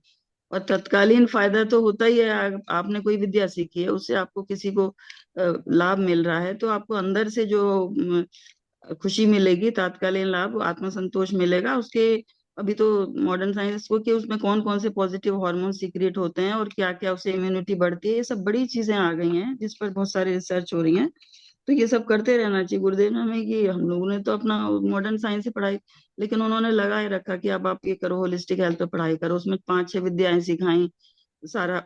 और तत्कालीन फायदा तो होता ही है, आपने कोई विद्या सीखी है, उससे आपको किसी को लाभ मिल रहा है, तो आपको अंदर से जो खुशी मिलेगी, तात्कालिक लाभ, आत्मसंतोष मिलेगा उसके। अभी तो मॉडर्न साइंस को कि उसमें कौन कौन से पॉजिटिव हार्मोन सीक्रेट होते हैं, और क्या क्या उससे इम्यूनिटी बढ़ती है, ये सब बड़ी चीजें आ गई हैं जिस पर बहुत सारी रिसर्च हो रही हैं। तो ये सब करते रहना चाहिए। गुरुदेव ने हमें, कि हम लोगों ने तो अपना मॉडर्न साइंस से पढ़ाई, लेकिन उन्होंने लगाए रखा कि अब आप ये करो, होलिस्टिक हेल्थ पे पढ़ाई करो, उसमें 5-6 विद्याएं सिखाई सारा।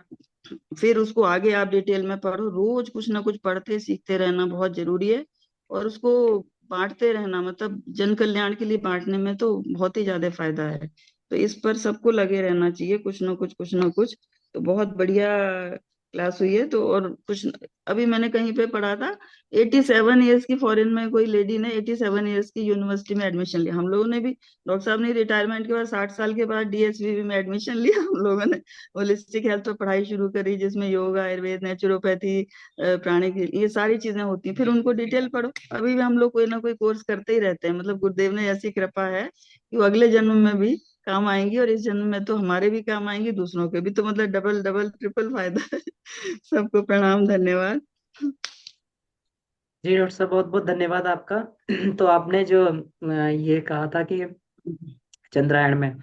फिर उसको आगे आप डिटेल में पढ़ो, रोज कुछ ना कुछ पढ़ते सीखते रहना बहुत जरूरी है। और उसको बांटते रहना, मतलब जन कल्याण के लिए बांटने में तो बहुत ही ज्यादा फायदा है। तो इस पर सबको लगे रहना चाहिए, कुछ ना कुछ, कुछ ना कुछ। तो बहुत बढ़िया क्लास हुई है। तो और कुछ, अभी मैंने कहीं पे पढ़ा था, 87 ईयर्स की, फॉरेन में कोई लेडी ने 87 ईयर्स की यूनिवर्सिटी में एडमिशन लिया। हम लोगों ने भी, डॉक्टर साहब ने रिटायरमेंट के बाद 60 साल के बाद डीएसवीबी में एडमिशन लिया, हम लोगों ने होलिस्टिक हेल्थ पर पढ़ाई शुरू करी, जिसमें योगा, आयुर्वेद, नेचुरोपैथी, प्राणिक, ये सारी चीजें होती हैं। फिर उनको डिटेल पढ़ो। अभी भी हम लोग कोई ना कोई कोर्स करते ही रहते हैं, मतलब गुरुदेव ने ऐसी कृपा है कि वो अगले जन्म में भी काम आएंगी, और इस जन्म में तो हमारे भी काम आएंगी, दूसरों के भी, तो मतलब डबल डबल ट्रिपल फायदा है। सबको प्रणाम, धन्यवाद। जी डॉक्टर साहब, बहुत बहुत धन्यवाद आपका। तो आपने जो ये कहा था कि चंद्रायण में,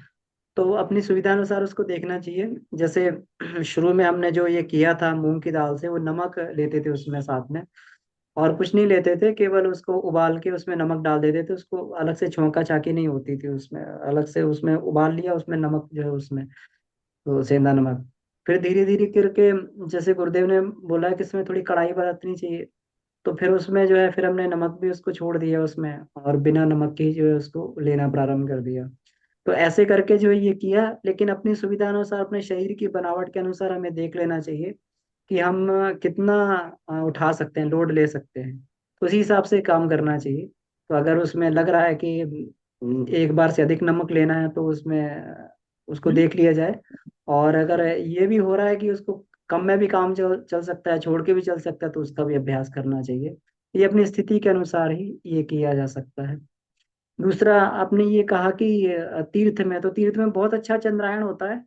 तो अपनी सुविधा अनुसार उसको देखना चाहिए। जैसे शुरू में हमने जो ये किया था मूंग की दाल से, वो नमक लेते थे उसमें साथ में, और कुछ नहीं लेते थे, केवल उसको उबाल के उसमें नमक डाल देते थे। उसको अलग से छौंका छाकी नहीं होती थी उसमें, अलग से उसमें उबाल लिया, उसमें नमक जो है उसमें, तो सेंधा नमक। फिर धीरे धीरे करके, जैसे गुरुदेव ने बोला है कि इसमें थोड़ी कड़ाई बरतनी चाहिए, तो फिर उसमें जो है, फिर हमने नमक भी उसको छोड़ दिया उसमें, और बिना नमक के ही जो है उसको लेना प्रारंभ कर दिया। तो ऐसे करके जो है ये किया, लेकिन अपनी सुविधा अनुसार, अपने शरीर की बनावट के अनुसार हमें देख लेना चाहिए कि हम कितना उठा सकते हैं, लोड ले सकते हैं, तो उसी हिसाब से काम करना चाहिए। तो अगर उसमें लग रहा है कि एक बार से अधिक नमक लेना है, तो उसमें उसको देख लिया जाए। और अगर ये भी हो रहा है कि उसको कम में भी काम चल चल सकता है, छोड़ के भी चल सकता है, तो उसका भी अभ्यास करना चाहिए। ये अपनी स्थिति के अनुसार ही ये किया जा सकता है। दूसरा, आपने ये कहा कि तीर्थ में, तो तीर्थ में बहुत अच्छा चंद्रायण होता है।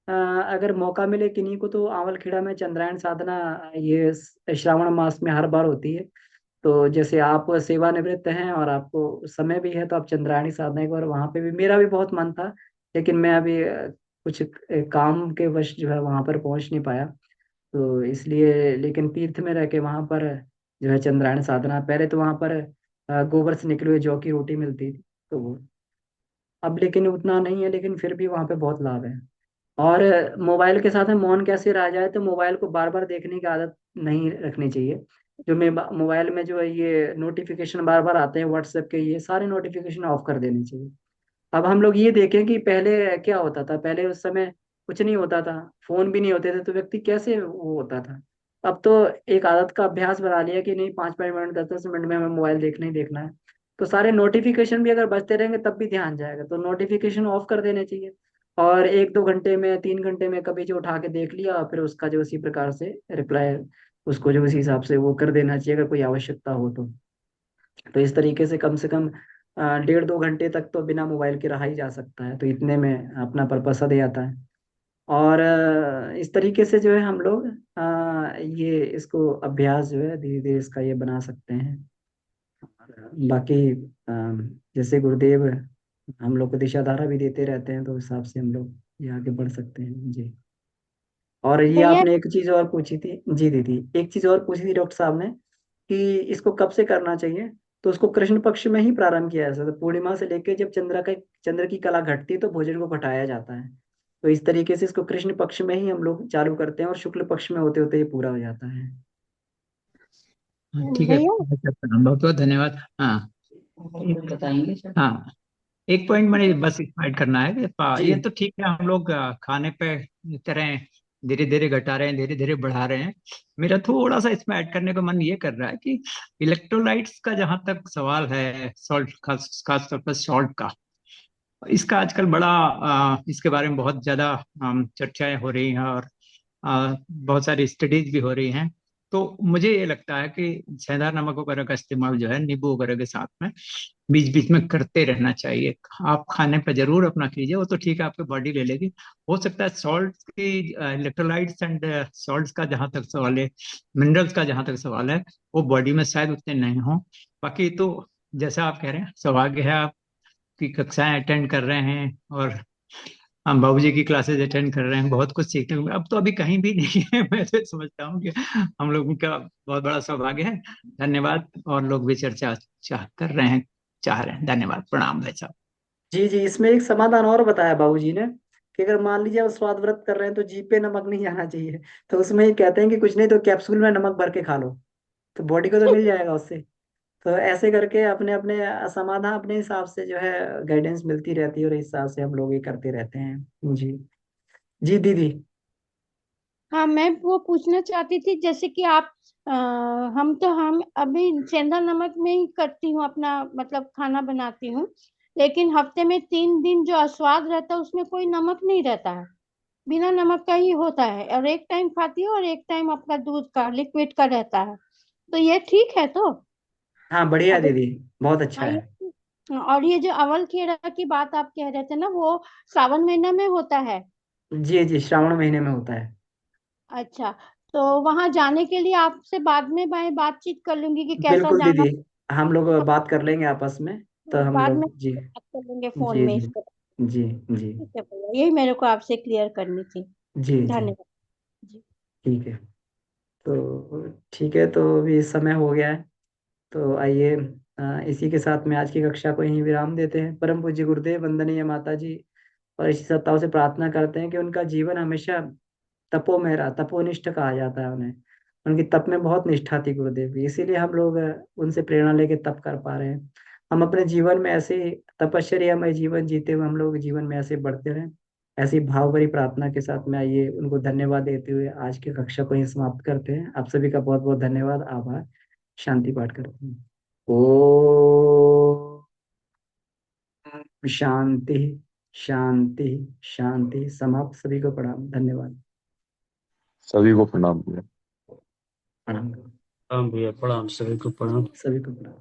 अगर मौका मिले किन्हीं को, तो आंवल खेड़ा में चंद्रायण साधना, ये श्रावण मास में हर बार होती है। तो जैसे आप सेवानिवृत्त हैं और आपको समय भी है, तो आप चंद्रायणी साधना एक बार वहां पे भी, मेरा भी बहुत मन था, लेकिन मैं अभी कुछ काम के वश जो है वहां पर पहुंच नहीं पाया, तो इसलिए। लेकिन तीर्थ में रह के वहां पर जो है चंद्रायण साधना, पहले तो वहां पर गोबर से निकली हुई जौ की रोटी मिलती थी, तो वो अब लेकिन उतना नहीं है, लेकिन फिर भी वहाँ पे बहुत लाभ है। और मोबाइल के साथ में मौन कैसे रहा जाए, तो मोबाइल को बार बार देखने की आदत नहीं रखनी चाहिए। जो मैं मोबाइल में जो है ये नोटिफिकेशन बार बार आते हैं व्हाट्सएप के, ये सारे नोटिफिकेशन ऑफ कर देने चाहिए। अब हम लोग ये देखें कि पहले क्या होता था, पहले उस समय कुछ नहीं होता था, फोन भी नहीं होते थे, तो व्यक्ति कैसे वो होता था। अब तो एक आदत का अभ्यास बना लिया कि नहीं, 5 5 मिनट 10 10 मिनट में हमें मोबाइल देखना ही देखना है। तो सारे नोटिफिकेशन भी अगर बजते रहेंगे तब भी ध्यान जाएगा, तो नोटिफिकेशन ऑफ कर देने चाहिए। और 1 2 घंटे में 3 घंटे में कभी जो उठा के देख लिया, फिर उसका जो उसी प्रकार से रिप्लाई, उसको जो उसी हिसाब से वो कर देना चाहिए अगर कोई आवश्यकता हो तो इस तरीके से कम 1.5 2 घंटे तक तो बिना मोबाइल के रहा ही जा सकता है, तो इतने में अपना पर्पस दे जाता है। और इस तरीके से जो है हम लोग ये इसको अभ्यास जो है धीरे धीरे इसका ये बना सकते हैं। बाकी जैसे गुरुदेव हम लोग को दिशा धारा भी देते रहते हैं, तो उस हिसाब से हम लोग ये आगे बढ़ सकते हैं जी। और ये भैया आपने एक चीज और पूछी थी जी दीदी, एक चीज और पूछी थी डॉक्टर साहब ने कि इसको कब से करना चाहिए। तो उसको कृष्ण पक्ष में ही प्रारंभ किया जाता है, तो पूर्णिमा से लेकर जब चंद्र की कला घटती है तो भोजन को घटाया जाता है। तो इस तरीके से इसको कृष्ण पक्ष में ही हम लोग चालू करते हैं और शुक्ल पक्ष में होते होते ये पूरा हो जाता है। हाँ, ठीक है, भैया बहुत बहुत धन्यवाद। हाँ बताएंगे सर। हाँ, एक पॉइंट मैंने बस ऐड करना है कि जी ये तो ठीक है, हम लोग खाने पे इस तरह धीरे धीरे घटा रहे हैं, धीरे धीरे बढ़ा रहे हैं। मेरा थोड़ा सा इसमें ऐड करने का मन ये कर रहा है कि इलेक्ट्रोलाइट्स का जहां तक सवाल है, सॉल्ट खास तौर पर सॉल्ट का, इसका आजकल बड़ा इसके बारे में बहुत ज्यादा चर्चाएं हो रही हैं, और बहुत सारी स्टडीज भी हो रही हैं। तो मुझे ये लगता है कि सेंधा नमक वगैरह का इस्तेमाल जो है नींबू वगैरह के साथ में बीच बीच में करते रहना चाहिए। आप खाने पर जरूर अपना कीजिए, वो तो ठीक है, आपकी बॉडी ले लेगी। हो सकता है सॉल्ट की, इलेक्ट्रोलाइट्स एंड सॉल्ट्स का जहां तक सवाल है, मिनरल्स का जहां तक सवाल है, वो बॉडी में शायद उतने नहीं हो। बाकी तो जैसा आप कह रहे हैं, सौभाग्य है आपकी कक्षाएं अटेंड कर रहे हैं, और हम बाबूजी की क्लासेस अटेंड कर रहे हैं, बहुत कुछ सीखने को अब तो अभी कहीं भी नहीं है। मैं तो समझता हूँ कि हम लोगों का बहुत बड़ा सौभाग्य है। धन्यवाद, और लोग भी चर्चा कर रहे हैं, चाह रहे हैं। धन्यवाद, प्रणाम भाई साहब। जी जी, इसमें एक समाधान और बताया बाबूजी ने कि अगर मान लीजिए आप स्वाद व्रत कर रहे हैं तो जीभ पे नमक नहीं जाना चाहिए। तो उसमें ये कहते हैं कि कुछ नहीं तो कैप्सूल में नमक भर के खा लो, तो बॉडी को तो मिल जाएगा उससे। तो ऐसे करके अपने अपने समाधान अपने हिसाब से जो है गाइडेंस मिलती रहती है, और इस हिसाब से हम लोग ये करते रहते हैं जी। जी दीदी। हाँ, मैं वो पूछना चाहती थी, जैसे कि आप हम अभी सेंधा नमक में ही करती हूँ अपना, मतलब खाना बनाती हूँ। लेकिन हफ्ते में 3 दिन जो अस्वाद रहता है उसमें कोई नमक नहीं रहता है, बिना नमक का ही होता है। और एक टाइम खाती हूँ और एक टाइम आपका दूध का लिक्विड का रहता है। तो ये ठीक है तो हाँ बढ़िया है अभी। दीदी, बहुत अच्छा हाँ, है। और ये जो अवल केरा की बात आप कह रहे थे ना, वो सावन महीना में होता है। जी जी, श्रावण महीने में होता है। अच्छा, तो वहां जाने के लिए आपसे बाद में मैं बातचीत कर लूंगी कि कैसा बिल्कुल जाना। दीदी, हम लोग बात कर लेंगे आपस में। तो हम बाद में लोग जी। बात कर लेंगे फोन जी में जी इसको। जी जी ठीक है भैया, यही मेरे को आपसे क्लियर करनी थी। जी जी। धन्यवाद जी। ठीक है। तो ठीक है, तो अभी समय हो गया है। तो आइए इसी के साथ में आज की कक्षा को यहीं विराम देते हैं। परम पूज्य गुरुदेव, वंदनीय माता जी और इसी सत्ताओं से प्रार्थना करते हैं कि उनका जीवन हमेशा तपो में रहा, तपोनिष्ठ कहा जाता है उन्हें। उनकी तप में बहुत निष्ठा थी गुरुदेव की, इसीलिए हम लोग उनसे प्रेरणा लेके तप कर पा रहे हैं। हम अपने जीवन में ऐसे ही तपश्चर्यामय जीवन जीते हुए हम लोग जीवन में ऐसे बढ़ते रहें। ऐसी भाव भरी प्रार्थना के साथ में आइए उनको धन्यवाद देते हुए आज की कक्षा को ही समाप्त करते हैं। आप सभी का बहुत बहुत धन्यवाद, आभार। शांति पाठ करते हैं। ओ शांति शांति शांति। समाप्त। सभी को प्रणाम, धन्यवाद। सभी को प्रणाम भैया। प्रणाम। प्रणाम भैया, प्रणाम, सभी को प्रणाम। सभी को प्रणाम।